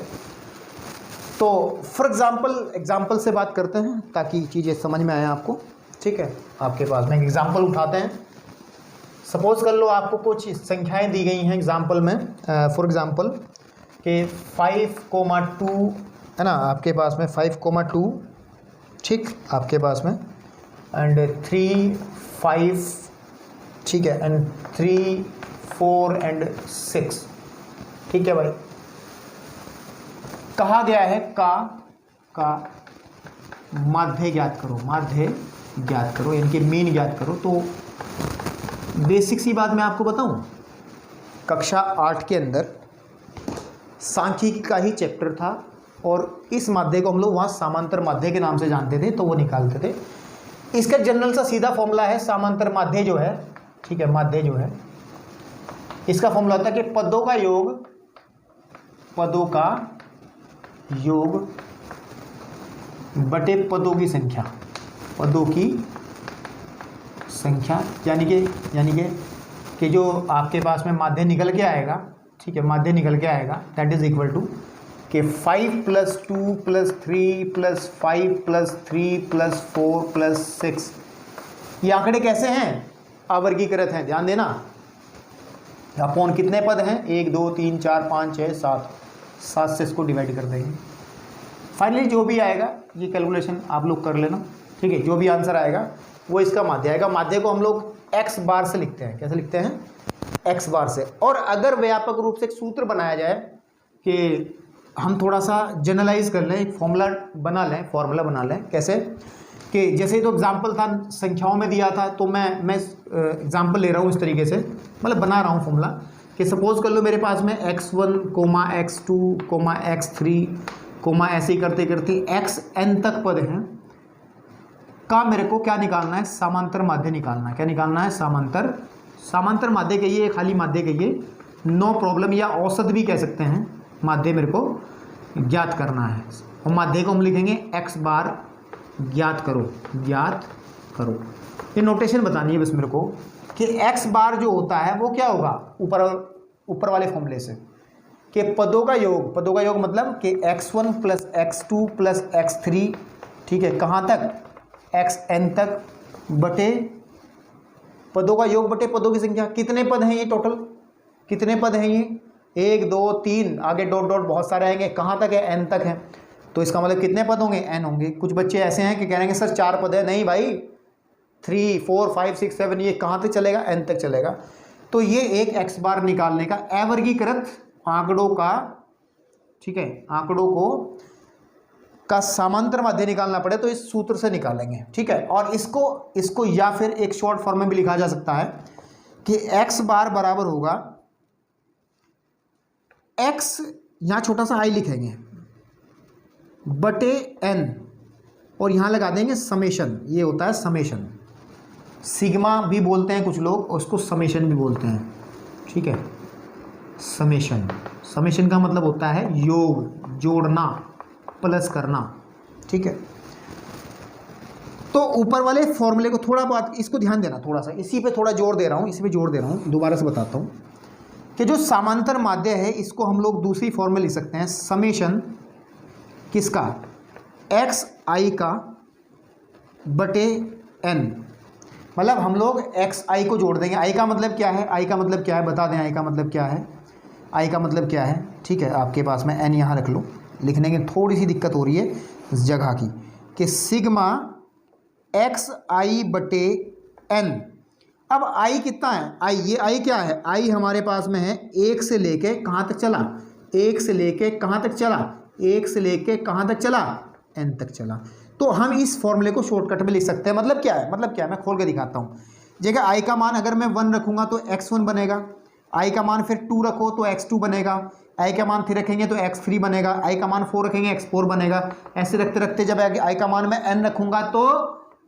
तो फॉर एग्जाम्पल से बात करते हैं ताकि चीज़ें समझ में आए आपको, ठीक है। आपके पास में एक एग्जाम्पल उठाते हैं। सपोज कर लो आपको कुछ संख्याएं दी गई हैं एग्जाम्पल में, फॉर एग्जाम्पल कि 5,2 है ना, आपके पास में 5,2, ठीक, आपके पास में, एंड 3 5, ठीक है, एंड 3 4 एंड 6, ठीक है भाई। कहा गया है का माध्य ज्ञात करो, इनके मीन ज्ञात करो। तो बेसिक सी बात मैं आपको बताऊं, कक्षा 8 के अंदर सांख्यिकी का ही चैप्टर था और इस माध्य को हम लोग वहाँ समांतर माध्य के नाम से जानते थे, तो वो निकालते थे। इसका जनरल सा सीधा फॉर्मूला है, समांतर माध्य जो है, ठीक है, माध्य जो है, इसका फॉर्मूला होता है कि पदों का योग बटे पदों की संख्या, पदों की संख्या, यानी कि जो आपके पास में माध्य निकल के आएगा, ठीक है, माध्य निकल के आएगा, दैट इज इक्वल टू कि 5 + 2 + 3 + 5 + 3 + 4 + 6। ये आंकड़े कैसे हैं? अवर्गीकृत हैं, ध्यान देना। अपॉन कितने पद हैं? 1 2 3 4 5 6 7, 7 से इसको डिवाइड कर देंगे। फाइनली जो भी आएगा ये कैलकुलेशन आप लोग कर लेना, ठीक है। जो भी आंसर आएगा वो इसका माध्य आएगा। माध्य को हम लोग x बार से लिखते हैं। कैसे लिखते हैं? x बार से। और अगर व्यापक रूप से एक सूत्र बनाया जाए कि हम थोड़ा सा जनरलाइज कर लें, एक फॉर्मूला बना लें। कैसे? कि जैसे तो एग्जाम्पल था, संख्याओं में दिया था, तो मैं एग्जाम्पल ले रहा हूँ इस तरीके से, मतलब बना रहा हूँ फॉर्मूला कि सपोज कर लो मेरे पास में x1, x2, x3, ऐसे ही करते करते xn तक पद हैं का मेरे को क्या निकालना है? समांतर माध्य निकालना है। क्या निकालना है? समांतर माध्य कहिए, खाली माध्य कहिए, नो प्रॉब्लम, या औसत भी कह सकते हैं। माध्य मेरे को ज्ञात करना है और माध्य को हम लिखेंगे x बार ज्ञात करो। ये नोटेशन बतानी है बस मेरे को कि x बार जो होता है वो क्या होगा? ऊपर वाले फॉर्मूले से कि पदों का योग मतलब कि x1 + x2 + x3, ठीक है, कहाँ तक? xn तक, बटे पदों का योग बटे पदों की संख्या। कितने पद हैं ये टोटल? कितने पद हैं ये? 1 2 3, आगे डॉट डॉट बहुत सारे आएंगे। कहाँ तक है? n तक है। तो इसका मतलब कितने पद होंगे? n होंगे। कुछ बच्चे ऐसे हैं कि कह रहे हैं सर 4 पद है। नहीं भाई, 3 4 5 6 7, ये कहाँ तक चलेगा? n तक चलेगा। तो ये एक x बार निकालने का अवर्गीकृत आंकड़ों का, ठीक है, आंकड़ों को का समांतर माध्य निकालना पड़े तो इस सूत्र से निकालेंगे, ठीक है। और इसको या फिर एक शॉर्ट फॉर्म में भी लिखा जा सकता है कि x बार बराबर होगा x, यहां छोटा सा i लिखेंगे, बटे n, और यहां लगा देंगे समेशन। ये होता है समेशन, सिग्मा भी बोलते हैं कुछ लोग, और उसको समेशन भी बोलते हैं, ठीक है। समेशन का मतलब होता है योग, जोड़ना, प्लस करना, ठीक है। तो ऊपर वाले फॉर्मूले को थोड़ा बात, इसको ध्यान देना थोड़ा सा, इसी पे थोड़ा जोर दे रहा हूँ, दोबारा से बताता हूँ कि जो समांतर माध्य है इसको हम लोग दूसरी फॉर्म में लिख सकते हैं, समेशन किसका? xi का बटे n। मतलब हम लोग xi को जोड़ देंगे। i का मतलब क्या है? बता दें, i का मतलब क्या है? ठीक है, आपके पास में n यहाँ रख लो, लिखने की थोड़ी सी दिक्कत हो रही है इस जगह की, कि सिग्मा xi बटे n। अब i कितना है? ये i क्या है? i हमारे पास में है 1 से लेके कहाँ तक चला? 1 से लेके कहाँ तक चला? n तक चला। तो हम इस फॉर्मूले को शॉर्टकट में लिख सकते हैं। मतलब क्या है? मैं खोल के दिखाता हूँ। जगह i का मान अगर मैं 1 रखूँगा तो x1 बनेगा, i का मान फिर 2 रखो तो x2 बनेगा, i का मान 3 रखेंगे तो x3 बनेगा, i का मान 4 रखेंगे x4 बनेगा। ऐसे रखते रखते जब i का मान मैं n रखूँगा तो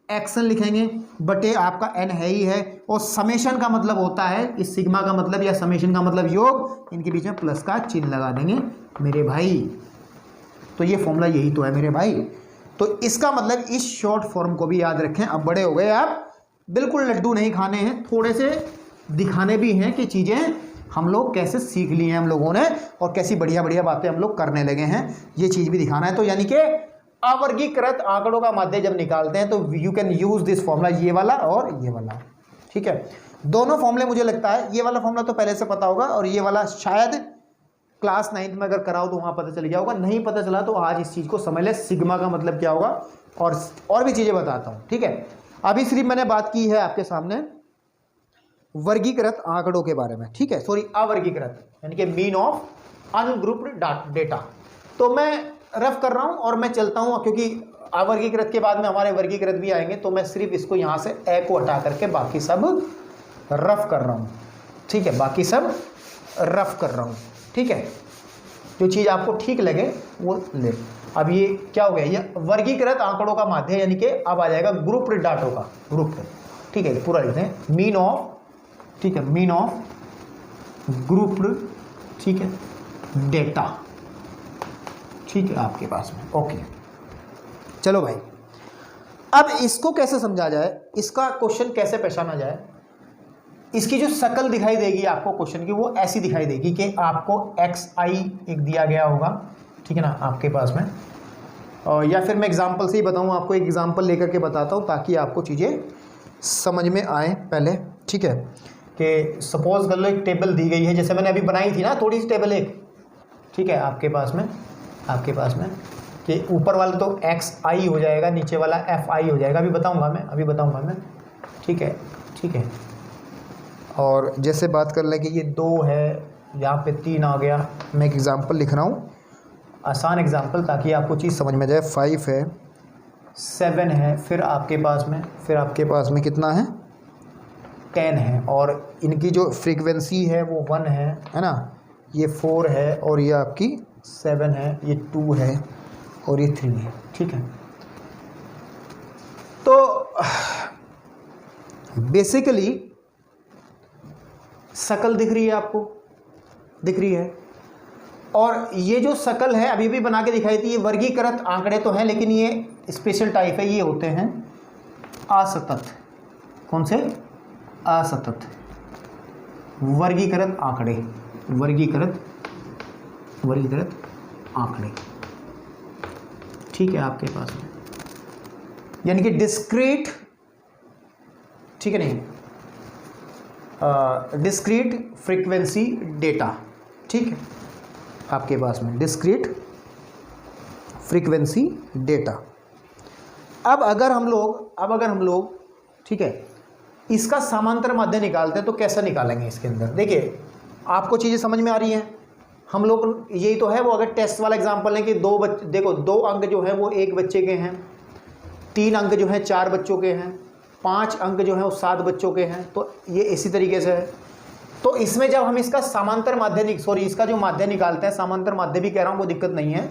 xn लिखेंगे, बटे आपका n है ही है। और समेशन का मतलब होता है, इस सिग्मा का मतलब या समेशन का मतलब योग, इनके बीच में प्लस का चिन्ह लगा देंगे मेरे भाई। तो ये फॉर्मूला यही तो है मेरे भाई। तो इसका मतलब इस शॉर्ट फॉर्म को भी याद रखें। अब बड़े हो गए आप, बिल्कुल लड्डू नहीं खाने हैं, थोड़े से दिखाने भी हैं कि चीज़ें हम लोग कैसे सीख ली हैं हम लोगों ने, और कैसी बढ़िया बढ़िया बातें हम लोग करने लगे हैं, ये चीज़ भी दिखाना है। तो यानी कि अवर्गीकृत आंकड़ों का माध्य जब निकालते हैं तो you can use this formula, ये वाला और ये वाला, ठीक है। दोनों फॉर्मूले मुझे लगता है ये वाला फॉर्मूला तो पहले से पता होगा, और ये वाला शायद क्लास 9th में अगर कराओ तो वहाँ पता चल गया होगा। नहीं पता चला तो आज इस चीज़ को समझ ले, सिग्मा का मतलब क्या होगा, और भी चीज़ें बताता हूँ, ठीक है। अभी सिर्फ मैंने बात की है आपके सामने वर्गीकृत आंकड़ों के बारे में, ठीक है, सॉरी अवर्गीकृत, यानी कि मीन ऑफ अनग्रुप्ड डेटा। तो मैं रफ कर रहा हूँ और मैं चलता हूँ, क्योंकि अवर्गीकृत के बाद में हमारे वर्गीकृत भी आएंगे, तो मैं सिर्फ इसको यहाँ से ए को हटा करके बाकी सब रफ कर रहा हूँ, ठीक है, बाकी सब रफ कर रहा हूँ, ठीक है। जो चीज़ आपको ठीक लगे वो ले। अब ये क्या हो गया? ये वर्गीकृत आंकड़ों का माध्य, यानी कि अब आ जाएगा ग्रुप्ड डाटों का, ग्रुप्ड, ठीक है, पूरा लिखते हैं, मीन ऑफ, ठीक है, मीन ऑफ ग्रुप्ड, ठीक है, डेटा, ठीक है आपके पास में। ओके चलो भाई, अब इसको कैसे समझा जाए, इसका क्वेश्चन कैसे पहचाना जाए। इसकी जो शक्ल दिखाई देगी आपको क्वेश्चन की, वो ऐसी दिखाई देगी कि आपको xi एक दिया गया होगा, ठीक है ना आपके पास में, और या फिर मैं एग्जांपल से ही बताऊं, आपको एक एग्जांपल लेकर के बताता हूं ताकि आपको चीज़ें समझ में आए पहले, ठीक है। कि सपोज कर लो एक टेबल दी गई है, जैसे मैंने अभी बनाई थी ना थोड़ी सी टेबल एक, ठीक है आपके पास में कि ऊपर वाला तो xi हो जाएगा, नीचे वाला fi हो जाएगा, अभी बताऊंगा मैं, ठीक है। और जैसे बात कर लें कि ये 2 है, यहाँ पे 3 आ गया, मैं एक एग्ज़ाम्पल लिख रहा हूँ, आसान एग्ज़ाम्पल, ताकि आपको चीज़ समझ में जाए। 5 है, 7 है, फिर आपके पास में कितना है, 10 है, और इनकी जो फ्रीक्वेंसी है वो 1 है ना, ये 4 है, और ये आपकी 7 है, ये 2 है, और ये 3 है, ठीक है। तो बेसिकली शक्ल दिख रही है आपको, दिख रही है, और ये जो शक्ल है अभी भी बना के दिखाई थी, ये वर्गीकृत आंकड़े तो हैं, लेकिन ये स्पेशल टाइप है, ये होते हैं असतत। कौन से? असतत वर्गीकृत आंकड़े, ठीक है आपके पास में, यानी कि डिस्क्रीट, ठीक है नहीं, डिस्क्रीट फ्रीक्वेंसी डेटा, ठीक है आपके पास में डिस्क्रीट फ्रीक्वेंसी डेटा। अब अगर हम लोग ठीक है इसका समांतर माध्य निकालते हैं तो कैसा निकालेंगे इसके अंदर। देखिए आपको चीज़ें समझ में आ रही हैं, हम लोग यही तो है वो, अगर टेस्ट वाला एग्जांपल है कि 2 बच्चे, देखो 2 अंक जो है वो 1 बच्चे के हैं, 3 अंक जो है 4 बच्चों के हैं, 5 अंक जो है वो 7 बच्चों के हैं, तो ये इसी तरीके से है। तो इसमें जब हम इसका समांतर माध्य इसका जो माध्य निकालते हैं, समांतर माध्य भी कह रहा हूँ, कोई दिक्कत नहीं है,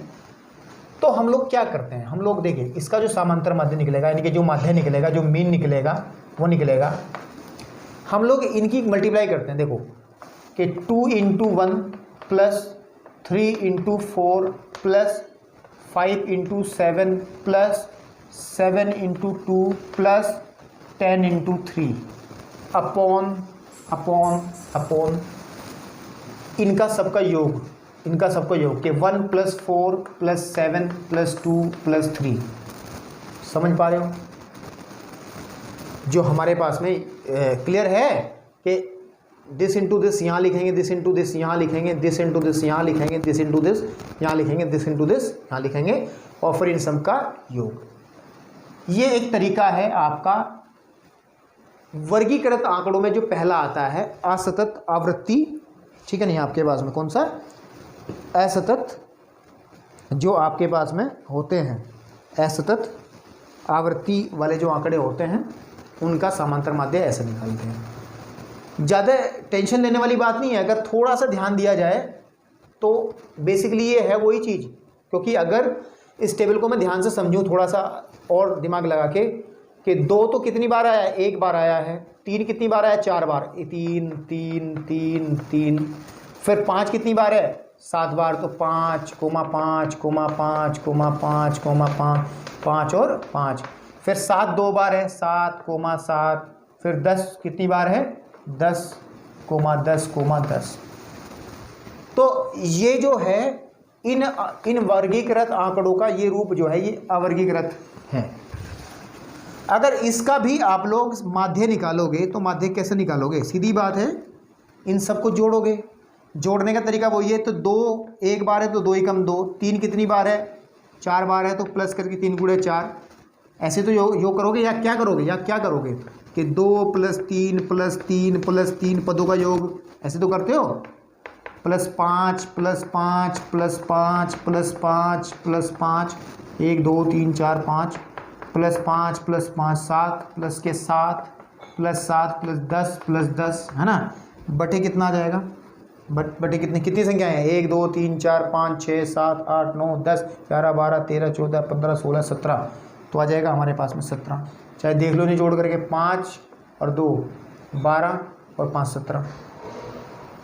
तो हम लोग क्या करते हैं, हम लोग देखिए इसका जो समांतर माध्य निकलेगा, यानी कि जो माध्य निकलेगा, जो मीन निकलेगा वो निकलेगा, हम लोग इनकी मल्टीप्लाई करते हैं। देखो कि 2 × 1 plus 3 × 4 plus 5 × 7 plus 7 × 2 plus 10 × 3 upon इनका सबका योग कि 1 + 4 + 7 + 2 + 3। समझ पा रहे हो? जो हमारे पास में क्लियर है कि दिस इंटू दिस यहाँ लिखेंगे, दिस इंटू दिस यहाँ लिखेंगे, दिस इंटू दिस यहाँ लिखेंगे, दिस इंटू दिस यहाँ लिखेंगे, दिस इंटू दिस यहाँ लिखेंगे, और फिर इन सब का योग। ये एक तरीका है आपका वर्गीकृत आंकड़ों में जो पहला आता है असतत आवृत्ति, ठीक है नहीं आपके पास में कौन सा असतत, जो आपके पास में होते हैं असतत आवृत्ति वाले जो आंकड़े होते हैं उनका समांतर माध्य ऐसे निकालते हैं। ज़्यादा टेंशन लेने वाली बात नहीं है, अगर थोड़ा सा ध्यान दिया जाए तो बेसिकली ये है वही चीज़, क्योंकि अगर इस टेबल को मैं ध्यान से समझूं थोड़ा सा और दिमाग लगा के कि 2 तो कितनी बार आया है, 1 बार आया है, 3 कितनी बार आया, 4 बार, 3 3 3 3, फिर 5 कितनी बार है, 7 बार, तो 5, 5, 5, 5, 5 और 5, फिर 7 2 बार है, 7, 7, फिर 10 कितनी बार है, 10, 10, 10। तो ये जो है इन वर्गीकृत आंकड़ों का ये रूप जो है ये अवर्गीकृत है। अगर इसका भी आप लोग माध्य निकालोगे तो माध्य कैसे निकालोगे, सीधी बात है, इन सबको जोड़ोगे। जोड़ने का तरीका वही है, तो 2 1 बार है तो 2 × 2, 3 कितनी बार है, 4 बार है, तो प्लस करके 3 × 4, ऐसे तो योग करोगे या क्या करोगे कि 2 + 3 + 3 + 3 पदों का योग, ऐसे तो करते हो, +5 + 5 + 5 + 5 + 5, 1 2 3 4 5, +5 + 5 7 + के 7 + 7 + 10 + 10 है ना, बटे कितना आ जाएगा, बटे कितनी संख्या है, 1 2 3 4 5 6 7 8 9 10 11 12 13 14 15 16 17, तो आ जाएगा हमारे पास में 17। चाहे देख लो नहीं जोड़ करके, 5 और 2 12 और 5 17।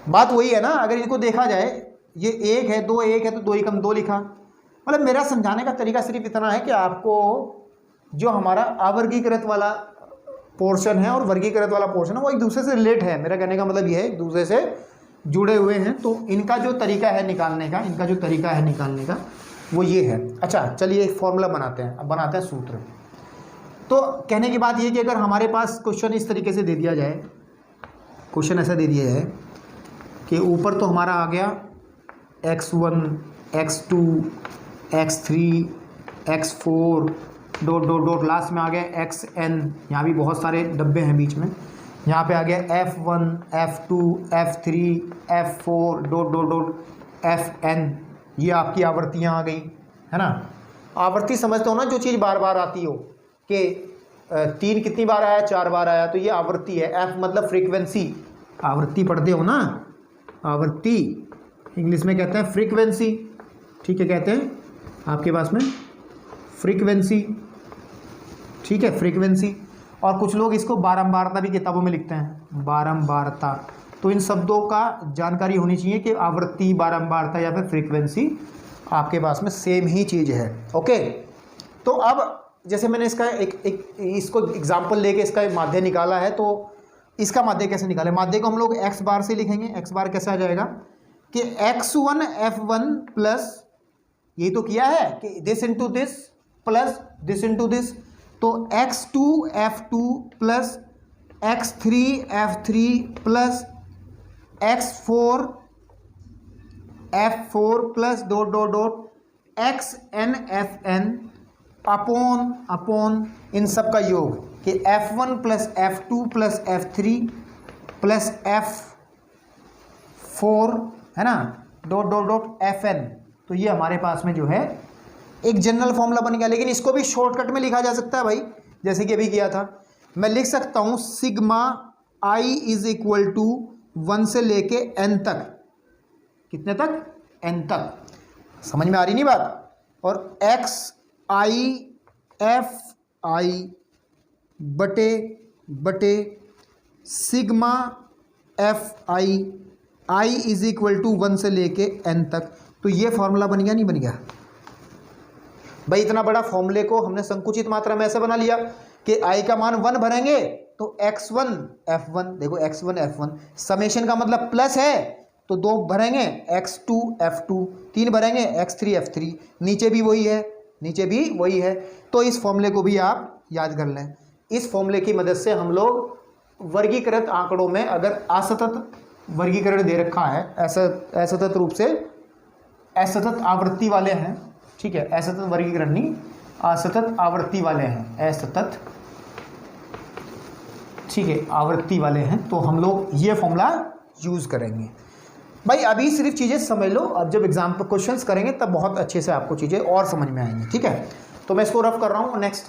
बात वही है ना, अगर इनको देखा जाए, ये 1 है 2 1 है तो 2 × 2 लिखा, मतलब मेरा समझाने का तरीका सिर्फ इतना है कि आपको जो हमारा अवर्गीकृत वाला पोर्शन है और वर्गीकृत वाला पोर्शन है वो एक दूसरे से रिलेट है। मेरा कहने का मतलब ये है एक दूसरे से जुड़े हुए हैं, तो इनका जो तरीका है निकालने का, वो ये है। अच्छा चलिए एक फॉर्मूला बनाते हैं। अब बनाते हैं सूत्र। तो कहने की बात ये कि अगर हमारे पास क्वेश्चन इस तरीके से दे दिया जाए, क्वेश्चन ऐसा दे दिया है कि ऊपर तो हमारा आ गया x1 x2 x3 x4 dot dot dot, last में आ गया xn, यहाँ भी बहुत सारे डब्बे हैं बीच में, यहाँ पे आ गया f1 f2 f3 f4 dot dot dot fn। ये आपकी आवर्तियाँ आ गई है ना। आवर्ती समझते हो ना, जो चीज़ बार बार आती हो, कि 3 कितनी बार आया, 4 बार आया, तो ये आवर्ती है। f मतलब फ्रीक्वेंसी, आवर्ती पढ़ते हो ना, आवर्ती इंग्लिश में कहते हैं फ्रीक्वेंसी, ठीक है, कहते हैं आपके पास में फ्रीक्वेंसी, ठीक है, फ्रीक्वेंसी। और कुछ लोग इसको बारंबारता भी किताबों में लिखते हैं, बारंबारता। तो इन शब्दों का जानकारी होनी चाहिए कि आवृत्ति, बारंबारता या फिर फ्रीक्वेंसी आपके पास में सेम ही चीज़ है। ओके, तो अब जैसे मैंने इसका इसको एग्जाम्पल लेके इसका माध्य निकाला है, तो इसका माध्य कैसे निकाले? माध्य को हम लोग x बार से लिखेंगे। x बार कैसे आ जाएगा कि x1 f1 प्लस, यही तो किया है कि this into this plus this into this, तो x2 f2 plus x3 f3 plus x4 f4 plus dot dot dot xn fn upon इन सब का योग कि f1 plus f2 plus f3 plus f4 है ना, डॉट डॉट डॉट fn। तो ये हमारे पास में जो है एक जनरल फॉर्मूला बन गया। लेकिन इसको भी शॉर्टकट में लिखा जा सकता है भाई, जैसे कि अभी किया था। मैं लिख सकता हूँ sigma i is equal to 1 से लेके n तक, कितने तक, n तक। समझ में आ रही नहीं बात? और x i f i बटे sigma f i is equal to 1 से लेके n तक। तो ये फॉर्मूला बन गया, नहीं बन गया भाई? इतना बड़ा फॉर्मूले को हमने संकुचित मात्रा में ऐसे बना लिया कि i का मान 1 भरेंगे तो x1 f1, देखो x1 f1, समेशन का मतलब प्लस है तो 2 भरेंगे, x2 f2, 3 भरेंगे, x3 f3, नीचे भी वही है, नीचे भी वही है। तो इस फॉर्मूले को भी आप याद कर लें। इस फॉर्मूले की मदद से हम लोग वर्गीकृत आंकड़ों में अगर असतत वर्गीकरण दे रखा है, असतत रूप से असतत आवृत्ति वाले हैं, ठीक है, असतत वर्गीकरण नहीं, असतत आवृत्ति वाले हैं, असतत, ठीक है, आवृत्ति वाले हैं, तो हम लोग ये फॉर्मूला यूज करेंगे। भाई अभी सिर्फ चीज़ें समझ लो, अब जब एग्जाम पर क्वेश्चंस करेंगे तब बहुत अच्छे से आपको चीज़ें और समझ में आएंगी, ठीक है। तो मैं इसको रफ कर रहा हूँ। नेक्स्ट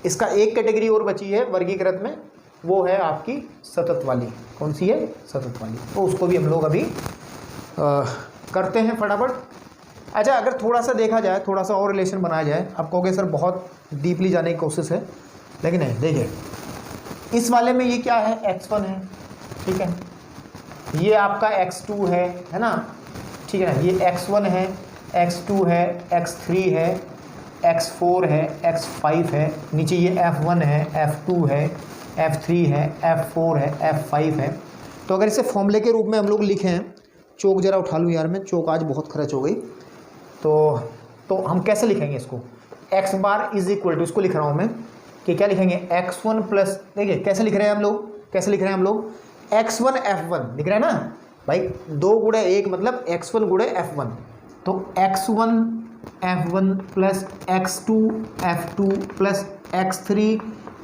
इसका एक कैटेगरी और बची है वर्गीकृत में, वो है आपकी सतत वाली। कौन सी है? सतत वाली। तो उसको भी हम लोग अभी करते हैं फटाफट। अच्छा, अगर थोड़ा सा देखा जाए, थोड़ा सा और रिलेशन बनाया जाए, आप कहोगे सर बहुत डीपली जाने की कोशिश है, लेकिन नहीं, देखिए इस वाले में ये क्या है, x1 है, ठीक है, ये आपका x2 है ना, ठीक है ना, ये x1 है, x2 है, x3 है, x4 है, x5 है, नीचे ये f1 है, f2 है, f3 है, f4 है, f5 है। तो अगर इसे फॉर्मूले के रूप में हम लोग लिखें, चौक जरा उठा लूँ यार, मैं चौक आज बहुत खर्च हो गई, तो हम कैसे लिखेंगे इसको? x bar is equal to, इसको लिख रहा हूँ मैं कि क्या लिखेंगे, x1 प्लस, देखिए कैसे लिख रहे हैं हम लोग, कैसे लिख रहे हैं हम लोग, x1 f1 लिख रहे हैं ना भाई, 2 गुणे 1 मतलब x1 गुणे f1, तो x1 f1 plus x2 f2 plus x3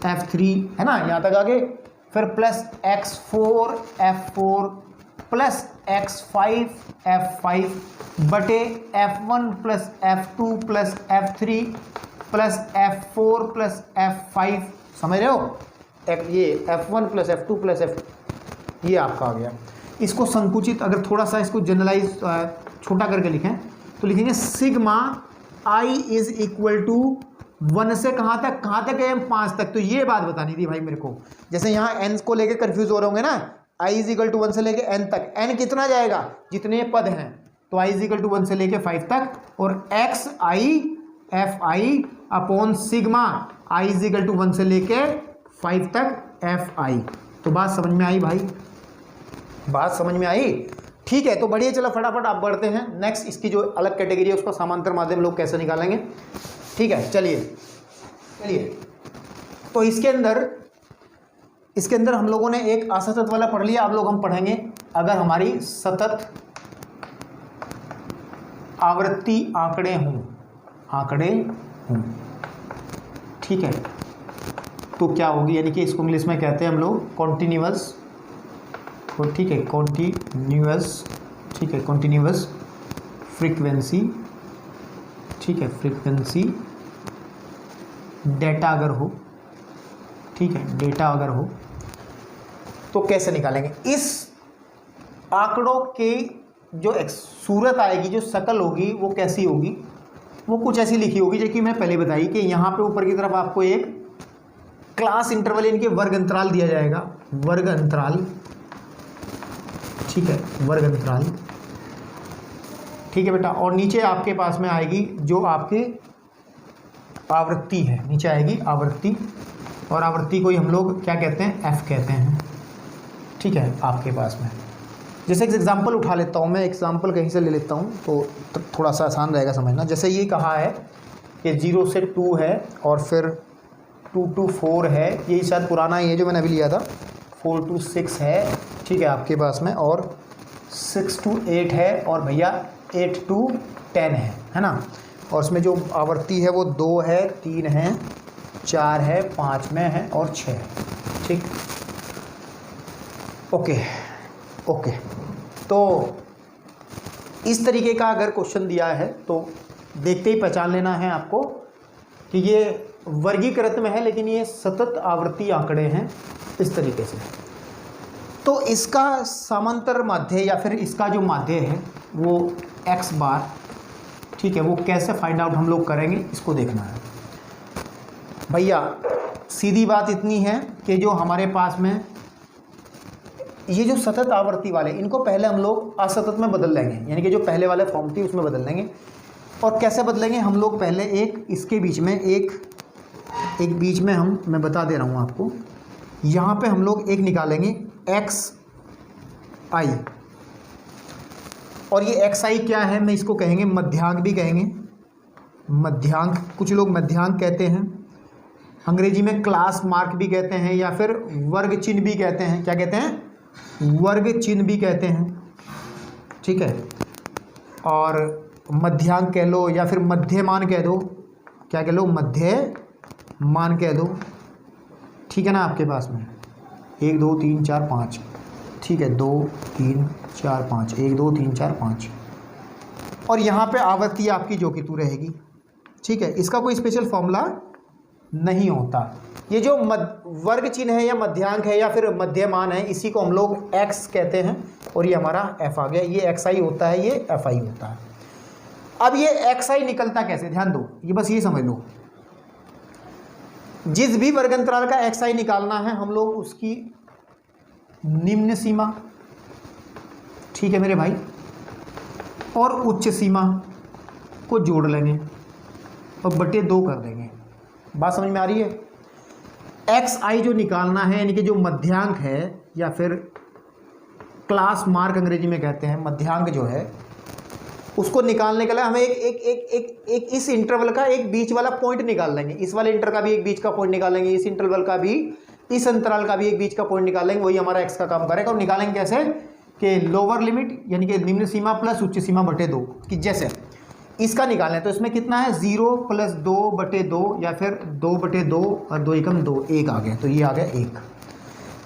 f3 है ना, यहाँ तक आगे, फिर plus x4 f4 plus x5 f5 बटे f1 plus f2 plus f3 plus f4 plus f5, समझ रहे हो? ये f1 plus f2 plus f, ये आपका आ गया। इसको संकुचित, अगर थोड़ा सा इसको जनरलाइज छोटा करके लिखें तो लिखेंगे sigma i is equal to 1 से कहाँ तक है, 5 तक। तो ये बात बतानी थी भाई मेरे को, जैसे यहाँ n को लेके कंफ्यूज हो रहे होंगे ना, i इज इक्वल टू 1 से लेके n तक, n कितना जाएगा, जितने पद हैं, तो i इज इक्वल टू 1 से लेके 5 तक, और X I F I upon sigma i is equal to 1 से लेके 5 तक एफ आई। तो बात समझ में आई भाई, बात समझ में आई? ठीक है, तो बढ़िया, चलो फटाफट आप बढ़ते हैं नेक्स्ट। इसकी जो अलग कैटेगरी है उसको समांतर माध्यम लोग कैसे निकालेंगे। ठीक है, चलिए चलिए। तो इसके अंदर हम लोगों ने एक असतत वाला पढ़ लिया। अब लोग हम पढ़ेंगे अगर हमारी सतत आवृत्ति आंकड़े हों, ठीक है, तो क्या होगी, यानी कि इसको इंग्लिश में कहते हैं हम लोग कॉन्टिन्यूअस, ठीक है, कॉन्टिन्यूअस फ्रीक्वेंसी, ठीक है, फ्रीक्वेंसी डेटा अगर हो, ठीक है, डेटा अगर हो तो कैसे निकालेंगे। इस आंकड़ों के जो एक सूरत आएगी, जो शक्ल होगी, वो कैसी होगी, वो कुछ ऐसी लिखी होगी जो कि मैं पहले बताई कि यहाँ पे ऊपर की तरफ आपको एक क्लास इंटरवल यानी कि वर्ग अंतराल दिया जाएगा, वर्ग अंतराल, ठीक है, वर्ग अंतराल, ठीक है बेटा। और नीचे आपके पास में आएगी जो आपकी आवृत्ति है, नीचे आएगी आवृत्ति, और आवृत्ति को ही हम लोग क्या कहते हैं, एफ कहते हैं, ठीक है, आपके पास में। जैसे एक एग्जांपल उठा लेता हूँ मैं, एग्जांपल कहीं से ले लेता हूँ तो थोड़ा सा आसान रहेगा समझना। जैसे ये कहा है कि 0 से 2 है, और फिर 2 to 4 है, यही शायद पुराना ही है जो मैंने अभी लिया था, 4 to 6 है, ठीक है, आपके पास में, और 6 to 8 है, और भैया 8 to 10 है ना। और इसमें जो आवृत्ति है वो 2 है, 3 है, 4 है, 5 में है, और 6 है, ठीक। ओके, तो इस तरीके का अगर क्वेश्चन दिया है तो देखते ही पहचान लेना है आपको कि ये वर्गीकृत में है, लेकिन ये सतत आवृत्ति आंकड़े हैं, इस तरीके से। तो इसका समांतर माध्य या फिर इसका जो माध्य है वो x बार, ठीक है, वो कैसे फाइंड आउट हम लोग करेंगे, इसको देखना है भैया। सीधी बात इतनी है कि जो हमारे पास में ये जो सतत आवृत्ति वाले, इनको पहले हम लोग असतत में बदल लेंगे, यानी कि जो पहले वाले फॉर्म थी उसमें बदल लेंगे। और कैसे बदलेंगे, हम लोग पहले एक इसके बीच में एक बीच में मैं बता दे रहा हूँ आपको, यहाँ पे हम लोग एक निकालेंगे एक्स आई, और ये एक्स आई क्या है, मैं इसको कहेंगे मध्यांक भी कहेंगे, मध्यांक, कुछ लोग मध्यांक कहते हैं, अंग्रेजी में क्लास मार्क भी कहते हैं, या फिर वर्ग चिन्ह भी कहते हैं। क्या कहते हैं, वर्ग चिन्ह भी कहते हैं, ठीक है, और मध्यांक कह लो, या फिर मध्यमान कह दो, क्या कह लो, मध्यमान कह दो, ठीक है ना। आपके पास में 1 2 3 4 5, ठीक है, 2 3 4 5, 1 2 3 4 5, और यहाँ पे आवृत्ति आपकी जो कि तू रहेगी, ठीक है। इसका कोई स्पेशल फॉर्मूला नहीं होता। ये जो वर्ग चिन्ह है या मध्यांक है या फिर मध्यमान है, इसी को हम लोग x कहते हैं, और ये हमारा f आ गया। ये xi होता है, ये fi होता है। अब ये xi निकलता कैसे, ध्यान दो, ये बस ये समझ लो, जिस भी वर्ग अंतराल का xi निकालना है हम लोग उसकी निम्न सीमा, ठीक है मेरे भाई, और उच्च सीमा को जोड़ लेंगे और बटे 2 कर देंगे। बात समझ में आ रही है। xi जो निकालना है, यानी कि जो मध्यांक है या फिर क्लास मार्क अंग्रेजी में कहते हैं, मध्यांक जो है, उसको निकालने के लिए हमें एक इस इंटरवल का एक बीच वाला पॉइंट निकाल लेंगे, इस वाले इंटर का भी एक बीच का पॉइंट निकालेंगे, इस इंटरवल का भी, इस अंतराल का भी एक बीच का पॉइंट निकालेंगे, वही हमारा x का काम करेगा। और निकालेंगे कैसे कि लोअर लिमिट यानी कि निम्न सीमा प्लस उच्च सीमा बटे 2, कि जैसे इसका निकालें तो इसमें कितना है, 0 + 2 बटे 2, या फिर 2 बटे 2 और 2 एकम 2, 1 आ गया, तो ये आ गया 1।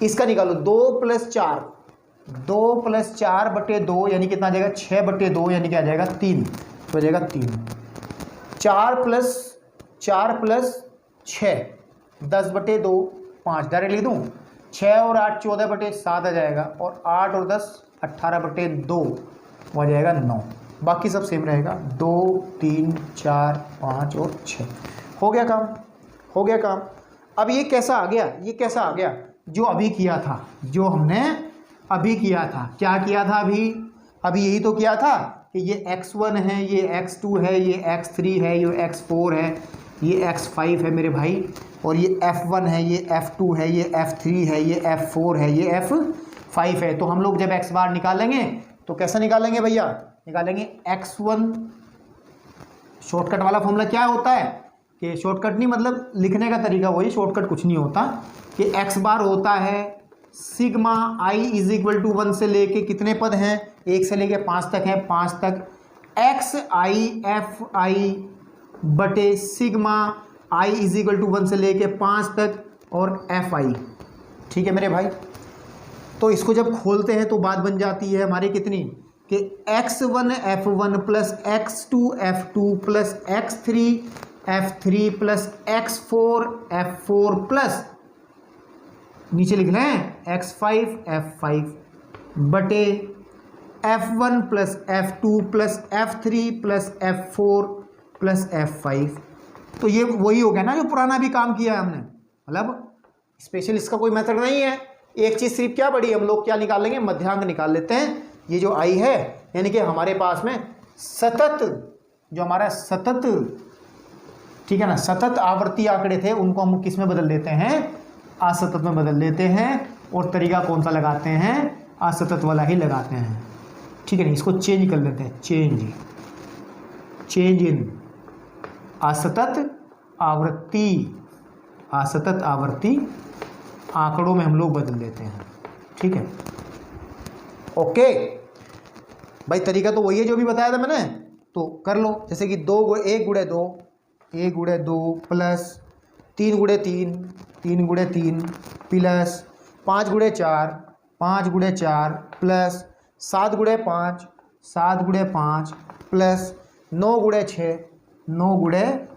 इसका निकालो 2 + 4, 2 + 4 बटे 2 यानी कितना आ जाएगा, 6 बटे 2 यानी क्या आ जाएगा, 3, तो आ जाएगा 3। 4 + 6 10 बटे 2 5, डायरेक्ट लिख दूँ, 6 और 8 14 बटे 7 आ जाएगा, और 8 और 10 18 बटे 2 हो जाएगा 9। बाकी सब सेम रहेगा, 2 3 4 5 और 6। हो गया काम, हो गया काम। अब ये कैसा आ गया, ये कैसा आ गया, जो अभी किया था, जो हमने अभी किया था। क्या किया था अभी यही तो किया था कि ये x1 है, ये x2 है, ये x3 है, ये x4 है, ये x5 है मेरे भाई, और ये f1 है, ये f2 है, ये f3 है, ये f4 है, ये f5 है। तो हम लोग जब x बार निकालेंगे तो कैसा निकालेंगे भैया, निकालेंगे x1, शॉर्टकट वाला फॉर्मूला क्या होता है कि शॉर्टकट नहीं मतलब लिखने का तरीका वही, शॉर्टकट कुछ नहीं होता, कि x बार होता है sigma i is equal to 1 से लेके कितने पद हैं, 1 से लेके 5 तक हैं, 5 तक एक्स आई एफ आई बटे sigma i is equal to 1 से लेके 5 तक और एफ आई। ठीक है मेरे भाई, तो इसको जब खोलते हैं तो बात बन जाती है हमारी कितनी कि x1 f1 plus x2 f2 plus x3 f3 plus x4 f4 plus नीचे लिख रहे हैं x5 f5 बटे f1 plus f2 plus f3 plus f4 plus f5। तो ये वही हो गया ना जो पुराना भी काम किया है हमने, मतलब स्पेशल इसका कोई मेथड नहीं है। एक चीज़ सिर्फ क्या बड़ी, हम लोग क्या निकाल लेंगे, मध्यांक निकाल लेते हैं। ये जो आई है यानी कि हमारे पास में सतत, जो हमारा सतत, ठीक है ना, सतत आवर्ती आंकड़े थे उनको हम किस में बदल देते हैं, असतत में बदल देते हैं। और तरीका कौन सा लगाते हैं, असतत वाला ही लगाते हैं। ठीक है ना, इसको चेंज कर लेते हैं, चेंज इन असतत आवृत्ति, असतत आवर्ती आंकड़ों में हम लोग बदल देते हैं। ठीक है, ओके भाई, तरीका तो वही है जो भी बताया था मैंने, तो कर लो। जैसे कि 1 गुणे 2 प्लस 3 गुणे 3 प्लस 5 गुणे 4 प्लस 7 गुणे 5 प्लस 9 गुणे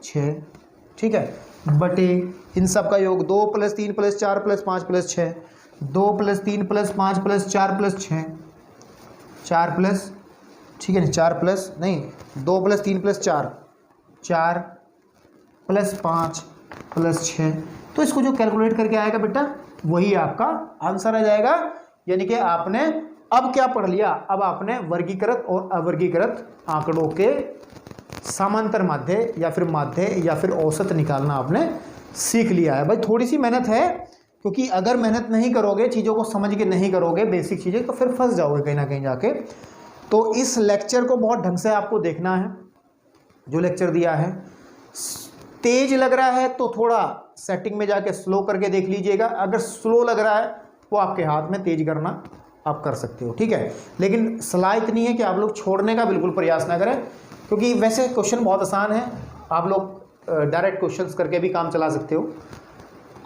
6, ठीक है, बटे इन सब का योग 2 plus 3 plus 4 plus 5 plus 6, 2 plus 3 plus 5 plus 4 plus 6, 4 plus, ठीक है ना, 4 प्लस नहीं 2 प्लस 3 प्लस 4 प्लस 5 प्लस 6। तो इसको जो कैलकुलेट करके आएगा बेटा वही आपका आंसर आ जाएगा। यानी कि आपने अब क्या पढ़ लिया, अब आपने वर्गीकृत और अवर्गीकृत आंकड़ों के समांतर माध्य या फिर औसत निकालना आपने सीख लिया है। भाई थोड़ी सी मेहनत है, क्योंकि अगर मेहनत नहीं करोगे, चीज़ों को समझ के नहीं करोगे बेसिक चीज़ें, तो फिर फंस जाओगे कहीं ना कहीं जाके। तो इस लेक्चर को बहुत ढंग से आपको देखना है, जो लेक्चर दिया है। तेज लग रहा है तो थोड़ा सेटिंग में जाके स्लो करके देख लीजिएगा, अगर स्लो लग रहा है वो आपके हाथ में, तेज करना आप कर सकते हो। ठीक है, लेकिन सलाह इतनी है कि आप लोग छोड़ने का बिल्कुल प्रयास ना करें, क्योंकि वैसे क्वेश्चन बहुत आसान है, आप लोग डायरेक्ट क्वेश्चंस करके भी काम चला सकते हो।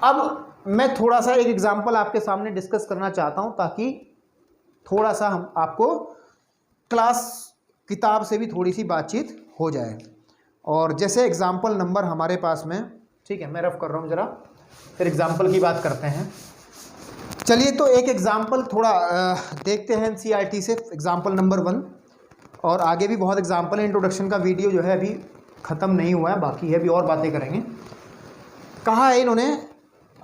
अब मैं थोड़ा सा एक एग्जांपल आपके सामने डिस्कस करना चाहता हूं, ताकि थोड़ा सा हम आपको क्लास किताब से भी थोड़ी सी बातचीत हो जाए। और जैसे एग्जांपल नंबर हमारे पास में, ठीक है, मैं रफ कर रहा हूं जरा, फिर एग्जांपल की बात करते हैं। चलिए, तो एक एग्जांपल थोड़ा देखते हैं एनसीईआरटी से, एग्जांपल नंबर 1। और आगे भी बहुत एग्जांपल है, इंट्रोडक्शन का वीडियो जो है अभी ख़त्म नहीं हुआ है, बाकी है, भी और बातें करेंगे। कहा है इन्होंने,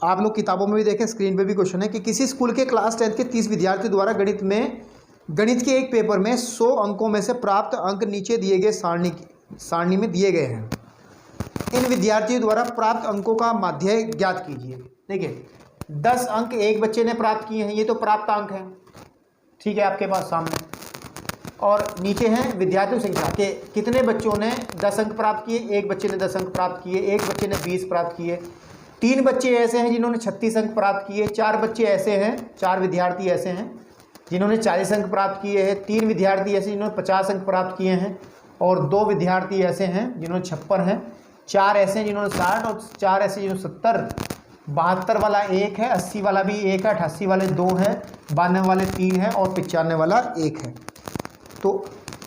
आप लोग किताबों में भी देखें, स्क्रीन पे भी क्वेश्चन है कि किसी स्कूल के क्लास 10 के 30 विद्यार्थियों द्वारा गणित के एक पेपर में 100 अंकों में से प्राप्त अंक नीचे दिए गए सारणी में दिए गए हैं। इन विद्यार्थियों द्वारा प्राप्त अंकों का माध्य ज्ञात कीजिए। देखिए, 10 अंक एक बच्चे ने प्राप्त किए हैं, ये तो प्राप्त अंक हैं, ठीक है, आपके पास सामने। और नीचे हैं विद्यार्थियों की संख्या के कितने बच्चों ने 10 अंक प्राप्त किए, एक बच्चे ने 10 अंक प्राप्त किए, एक बच्चे ने 20 प्राप्त किए, 3 बच्चे ऐसे हैं जिन्होंने 36 अंक प्राप्त किए, 4 बच्चे ऐसे हैं, 4 विद्यार्थी ऐसे हैं जिन्होंने 40 अंक प्राप्त किए हैं, 3 विद्यार्थी ऐसे जिन्होंने 50 अंक प्राप्त किए हैं, और 2 विद्यार्थी ऐसे हैं जिन्होंने 56 हैं, 4 ऐसे हैं जिन्होंने 60, और 4 ऐसे जिन्होंने 70, 72 वाला 1 है, 80 वाला भी 1 है, 88 वाले 2 हैं, 92 वाले 3 हैं, और 95 वाला 1 है। तो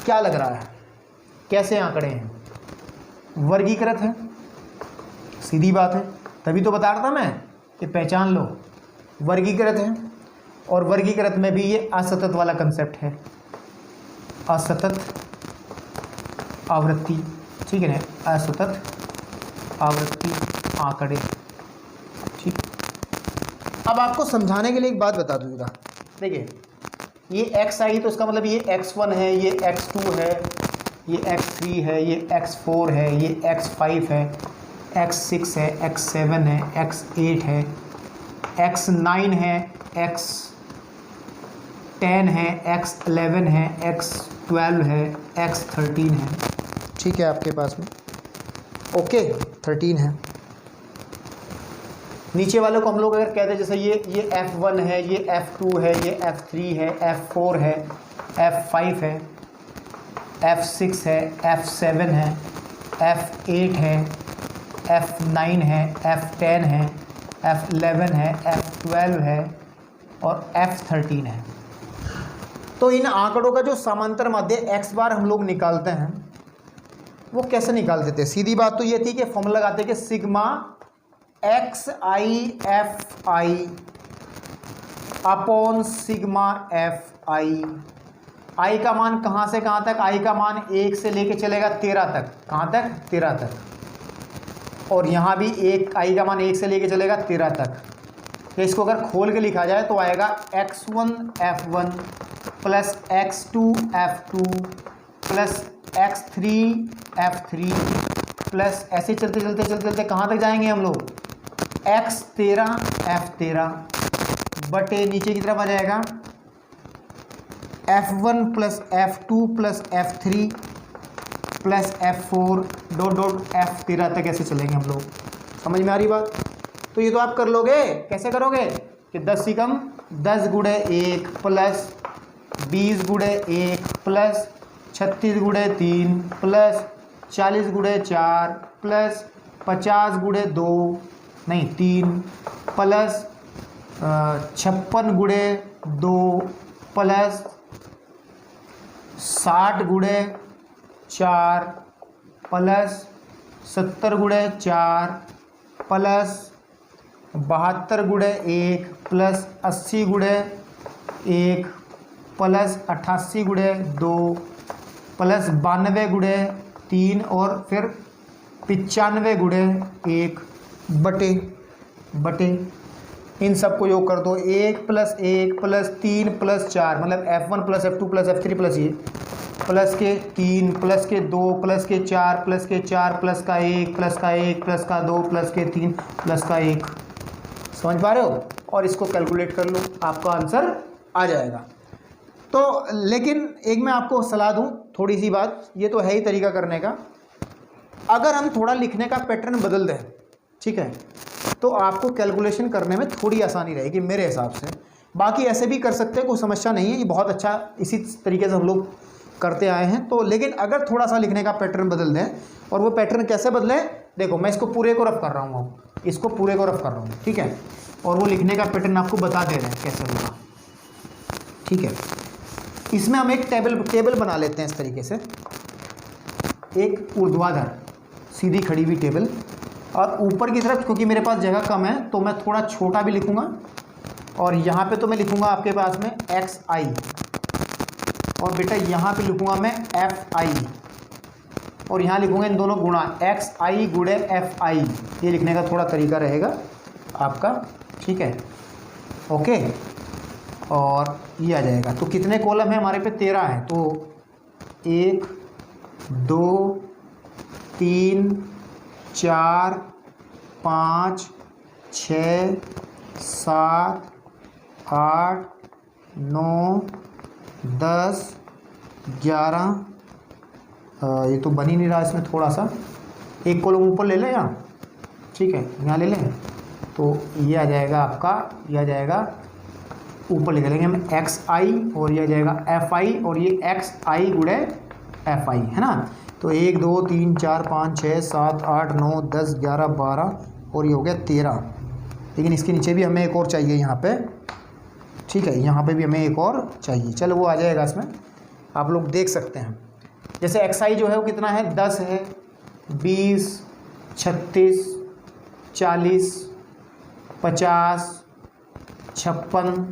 क्या लग रहा है, कैसे आंकड़े हैं, वर्गीकृत है, सीधी बात है, तभी तो बता रहा था मैं कि पहचान लो, वर्गीकृत है। और वर्गीकृत में भी ये असतत वाला कंसेप्ट है, असतत आवृत्ति, ठीक है ना, असतत आवृत्ति आंकड़े। ठीक, अब आपको समझाने के लिए एक बात बता दूँ जरा, देखिए ये एक्स आई तो इसका मतलब ये x1 है, ये x2 है, ये x3 है, ये x4 है, ये x5 है, x6 है, x7 है, x8 है, x9 है, x10 है, x11 है, x12 है, x13 है। ठीक है, आपके पास में ओके 13 है। नीचे वाले को हम लोग अगर कहते हैं जैसे ये F1 है, ये F2 है, ये F3 है, F4 है, F5 है, F6 है, F7 है, F8 है, F9 है, F10 है, F11 है, F12 है और F13 है। तो इन आंकड़ों का जो समांतर माध्य x बार हम लोग निकालते हैं वो कैसे निकालते थे? सीधी बात तो ये थी कि फॉर्मूला लगाते कि sigma X I F I upon sigma F I. I का मान कहाँ से कहाँ तक? आई का मान 1 से लेके चलेगा 13 तक। कहाँ तक? 13 तक। और यहाँ भी एक आई का मान 1 से लेके चलेगा 13 तक। तो इसको अगर खोल के लिखा जाए तो आएगा x1 f1 plus x2 f2 plus x3 f3 plus ऐसे चलते चलते चलते चलते कहाँ तक जाएंगे हम लोग? x13 f13 बटे नीचे की तरफ आ जाएगा f1 plus f2 plus f3 plus f4 dot dot f13 तक ऐसे चलेंगे हम लोग। समझ में आ रही बात? तो ये तो आप कर लोगे। कैसे करोगे कि 10 से कम 10 गुणे 1 प्लस 20 गुणे 1 प्लस 36 गुणे 3 प्लस 40 गुणे 4 प्लस 50 गुणे 2 नहीं 3 प्लस 56 गुणे 2 प्लस 60 गुणे 4 प्लस 70 गुणे 4 प्लस 72 गुणे 1 प्लस 80 गुणे 1 प्लस 88 गुणे 2 प्लस 92 गुणे 3 और फिर 95 गुणे 1 बटे इन सबको योग कर दो। 1 प्लस 1 प्लस 3 प्लस 4 मतलब f1 plus f2 plus f3 plus ये प्लस के 3 प्लस के 2 प्लस के 4 प्लस के 4 प्लस का 1 प्लस का 1 प्लस का 2 प्लस के 3 प्लस का 1। समझ पा रहे हो? और इसको कैलकुलेट कर लो, आपका आंसर आ जाएगा। तो लेकिन एक मैं आपको सलाह दूं, थोड़ी सी बात, ये तो है ही तरीका करने का। अगर हम थोड़ा लिखने का पैटर्न बदल दें, ठीक है, तो आपको कैलकुलेशन करने में थोड़ी आसानी रहेगी मेरे हिसाब से। बाकी ऐसे भी कर सकते हैं, कोई समस्या नहीं है, ये बहुत अच्छा इसी तरीके से हम लोग करते आए हैं। तो लेकिन अगर थोड़ा सा लिखने का पैटर्न बदल दें, और वो पैटर्न कैसे बदलें, देखो मैं इसको पूरे को रफ कर रहा हूँ, इसको पूरे को रफ कर रहा हूँ, ठीक है, और वो लिखने का पैटर्न आपको बता दे रहे हैं कैसे होगा, ठीक है। इसमें हम एक टेबल बना लेते हैं इस तरीके से, एक ऊर्ध्वाधर सीधी खड़ी हुई टेबल, और ऊपर की तरफ क्योंकि मेरे पास जगह कम है तो मैं थोड़ा छोटा भी लिखूंगा, और यहाँ पे तो मैं लिखूंगा आपके पास में एक्स आई, और बेटा यहाँ पे लिखूंगा मैं एफ आई, और यहाँ लिखूंगा इन दोनों गुणा एक्स आई गुणे एफ आई। ये लिखने का थोड़ा तरीका रहेगा आपका, ठीक है, ओके। और ये आ जाएगा। तो कितने कॉलम है हमारे पे? 13 है। तो 1 2 3 4 5 6 7 8 9 10 11। ये तो बन ही नहीं रहा, इसमें थोड़ा सा एक कॉलम ऊपर ले लें यहाँ, ठीक है, यहाँ ले लें, तो ये आ जाएगा आपका, ये आ जाएगा ऊपर लिख लेंगे हम एक्स आई, और ये आ जाएगा एफ आई, और ये एक्स आई गुणे एफ आई, है ना। तो 1 2 3 4 5 6 7 8 9 10 11 12 और ये हो गया 13। लेकिन इसके नीचे भी हमें एक और चाहिए यहाँ पे, ठीक है, यहाँ पे भी हमें एक और चाहिए। चलो वो आ जाएगा इसमें, आप लोग देख सकते हैं। जैसे एक्स आई जो है वो कितना है? 10 है, 20 36 40 50 56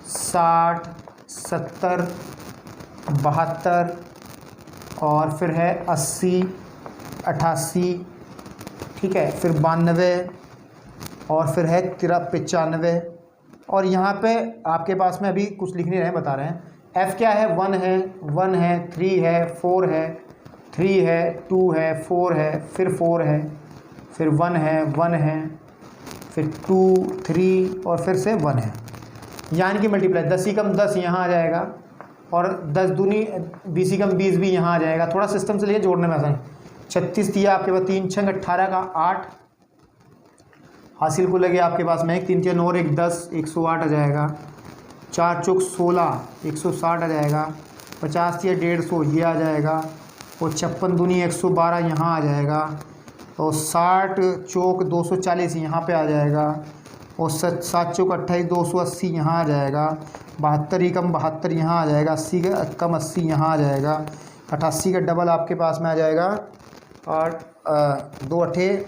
60 70 72 और फिर है 80 88, ठीक है, फिर 92 और फिर है 95 और यहाँ पे आपके पास में अभी कुछ लिख नहीं रहे हैं, बता रहे हैं। f क्या है, 1 है, 1 है, 3 है, 4 है, 3 है, 2 है, 4 है, फिर 4 है, फिर 1 है, 1 है, फिर 2, 3 और फिर से 1 है। यानी कि मल्टीप्लाई 10 ही कम 10 यहाँ आ जाएगा और 10 दूनी 20 ही कम 20 भी यहाँ आ जाएगा। थोड़ा सिस्टम से लिए जोड़ने में आसानी। 36 दिया आपके पास, 3 छंग 18 का 8 हासिल को लगे आपके पास में, 3 3 और 1 10, 108 आ जाएगा। 4 चौक 16, 160 आ जाएगा। 50 या 150 ये आ जाएगा। और 56 दूनी 112 यहाँ आ जाएगा। और 60 चौक 240 यहाँ पे आ जाएगा। और 7 चौक 28, 280 यहाँ आ जाएगा। 72 ही कम 72 यहाँ आ जाएगा। 80 का कम 80 यहाँ आ जाएगा। 88 का डबल आपके पास में आ जाएगा। और 2 अठे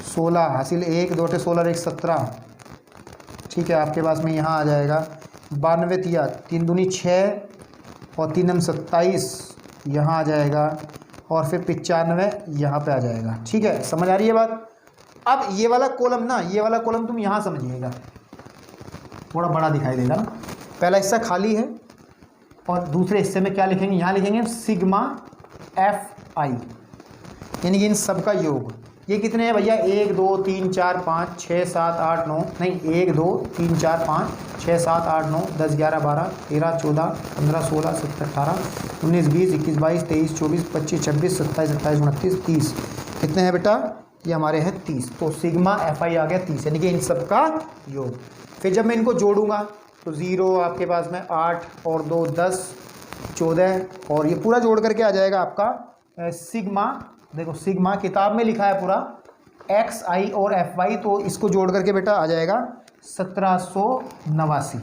16 हासिल 1, 2 अठे 16 और 1 17, ठीक है आपके पास में यहाँ आ जाएगा। 92 तिया 3 दूनी 6 और 3 27 यहाँ आ जाएगा। और फिर 95 यहाँ पे आ जाएगा। ठीक है, समझ आ रही है बात। अब ये वाला कॉलम ना, ये वाला कॉलम तुम यहाँ समझिएगा, थोड़ा बड़ा दिखाई देगा ना। पहला हिस्सा खाली है और दूसरे हिस्से में क्या लिखेंगे, यहाँ लिखेंगे सिग्मा FI, यानी कि इन सब का योग। ये कितने हैं भैया, 1 2 3 4 5 6 7 8 9, नहीं 1 2 3 4 5 6 7 8 9 10 11 12 13 14 15 16 17 18 19 20 21 22 23 24 25 26 27 28 29 30। कितने हैं बेटा, ये हमारे हैं 30। तो सिग्मा FI आ गया 30, यानी कि इन सब का योग। फिर जब मैं इनको जोड़ूंगा तो 0 आपके पास में 8 और 2 10 14 और ये पूरा जोड़ करके आ जाएगा आपका सिग्मा। देखो सिग्मा किताब में लिखा है पूरा XI और FY, तो इसको जोड़ करके बेटा आ जाएगा 1789।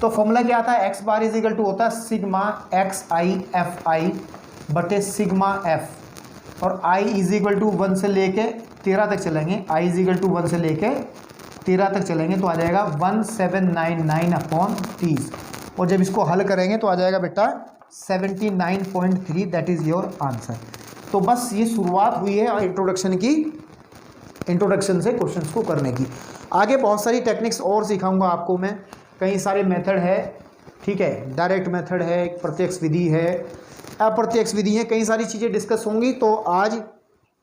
तो फॉर्मूला क्या था, x bar is equal to होता है सिग्मा XI FI बटे सिग्मा F, और I इज इक्वल टू 1 से लेके 13 तक चलेंगे। I इज इक्वल टू 1 से लेके 13 तक चलेंगे तो आ जाएगा 1799/30। और जब इसको हल करेंगे तो आ जाएगा बेटा 79.3, दैट इज़ योर आंसर। तो बस ये शुरुआत हुई है इंट्रोडक्शन की, इंट्रोडक्शन से क्वेश्चंस को करने की। आगे बहुत सारी टेक्निक्स और सिखाऊंगा आपको मैं, कई सारे मेथड है, ठीक है, डायरेक्ट मेथड है, प्रत्यक्ष विधि है, अप्रत्यक्ष विधि है, कई सारी चीज़ें डिस्कस होंगी। तो आज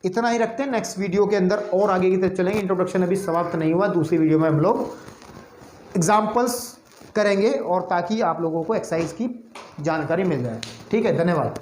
इतना ही रखते हैं, नेक्स्ट वीडियो के अंदर और आगे की तरफ चलेंगे। इंट्रोडक्शन अभी समाप्त नहीं हुआ, दूसरी वीडियो में हम लोग एग्जाम्पल्स करेंगे और ताकि आप लोगों को एक्सरसाइज की जानकारी मिल जाए। ठीक है, धन्यवाद।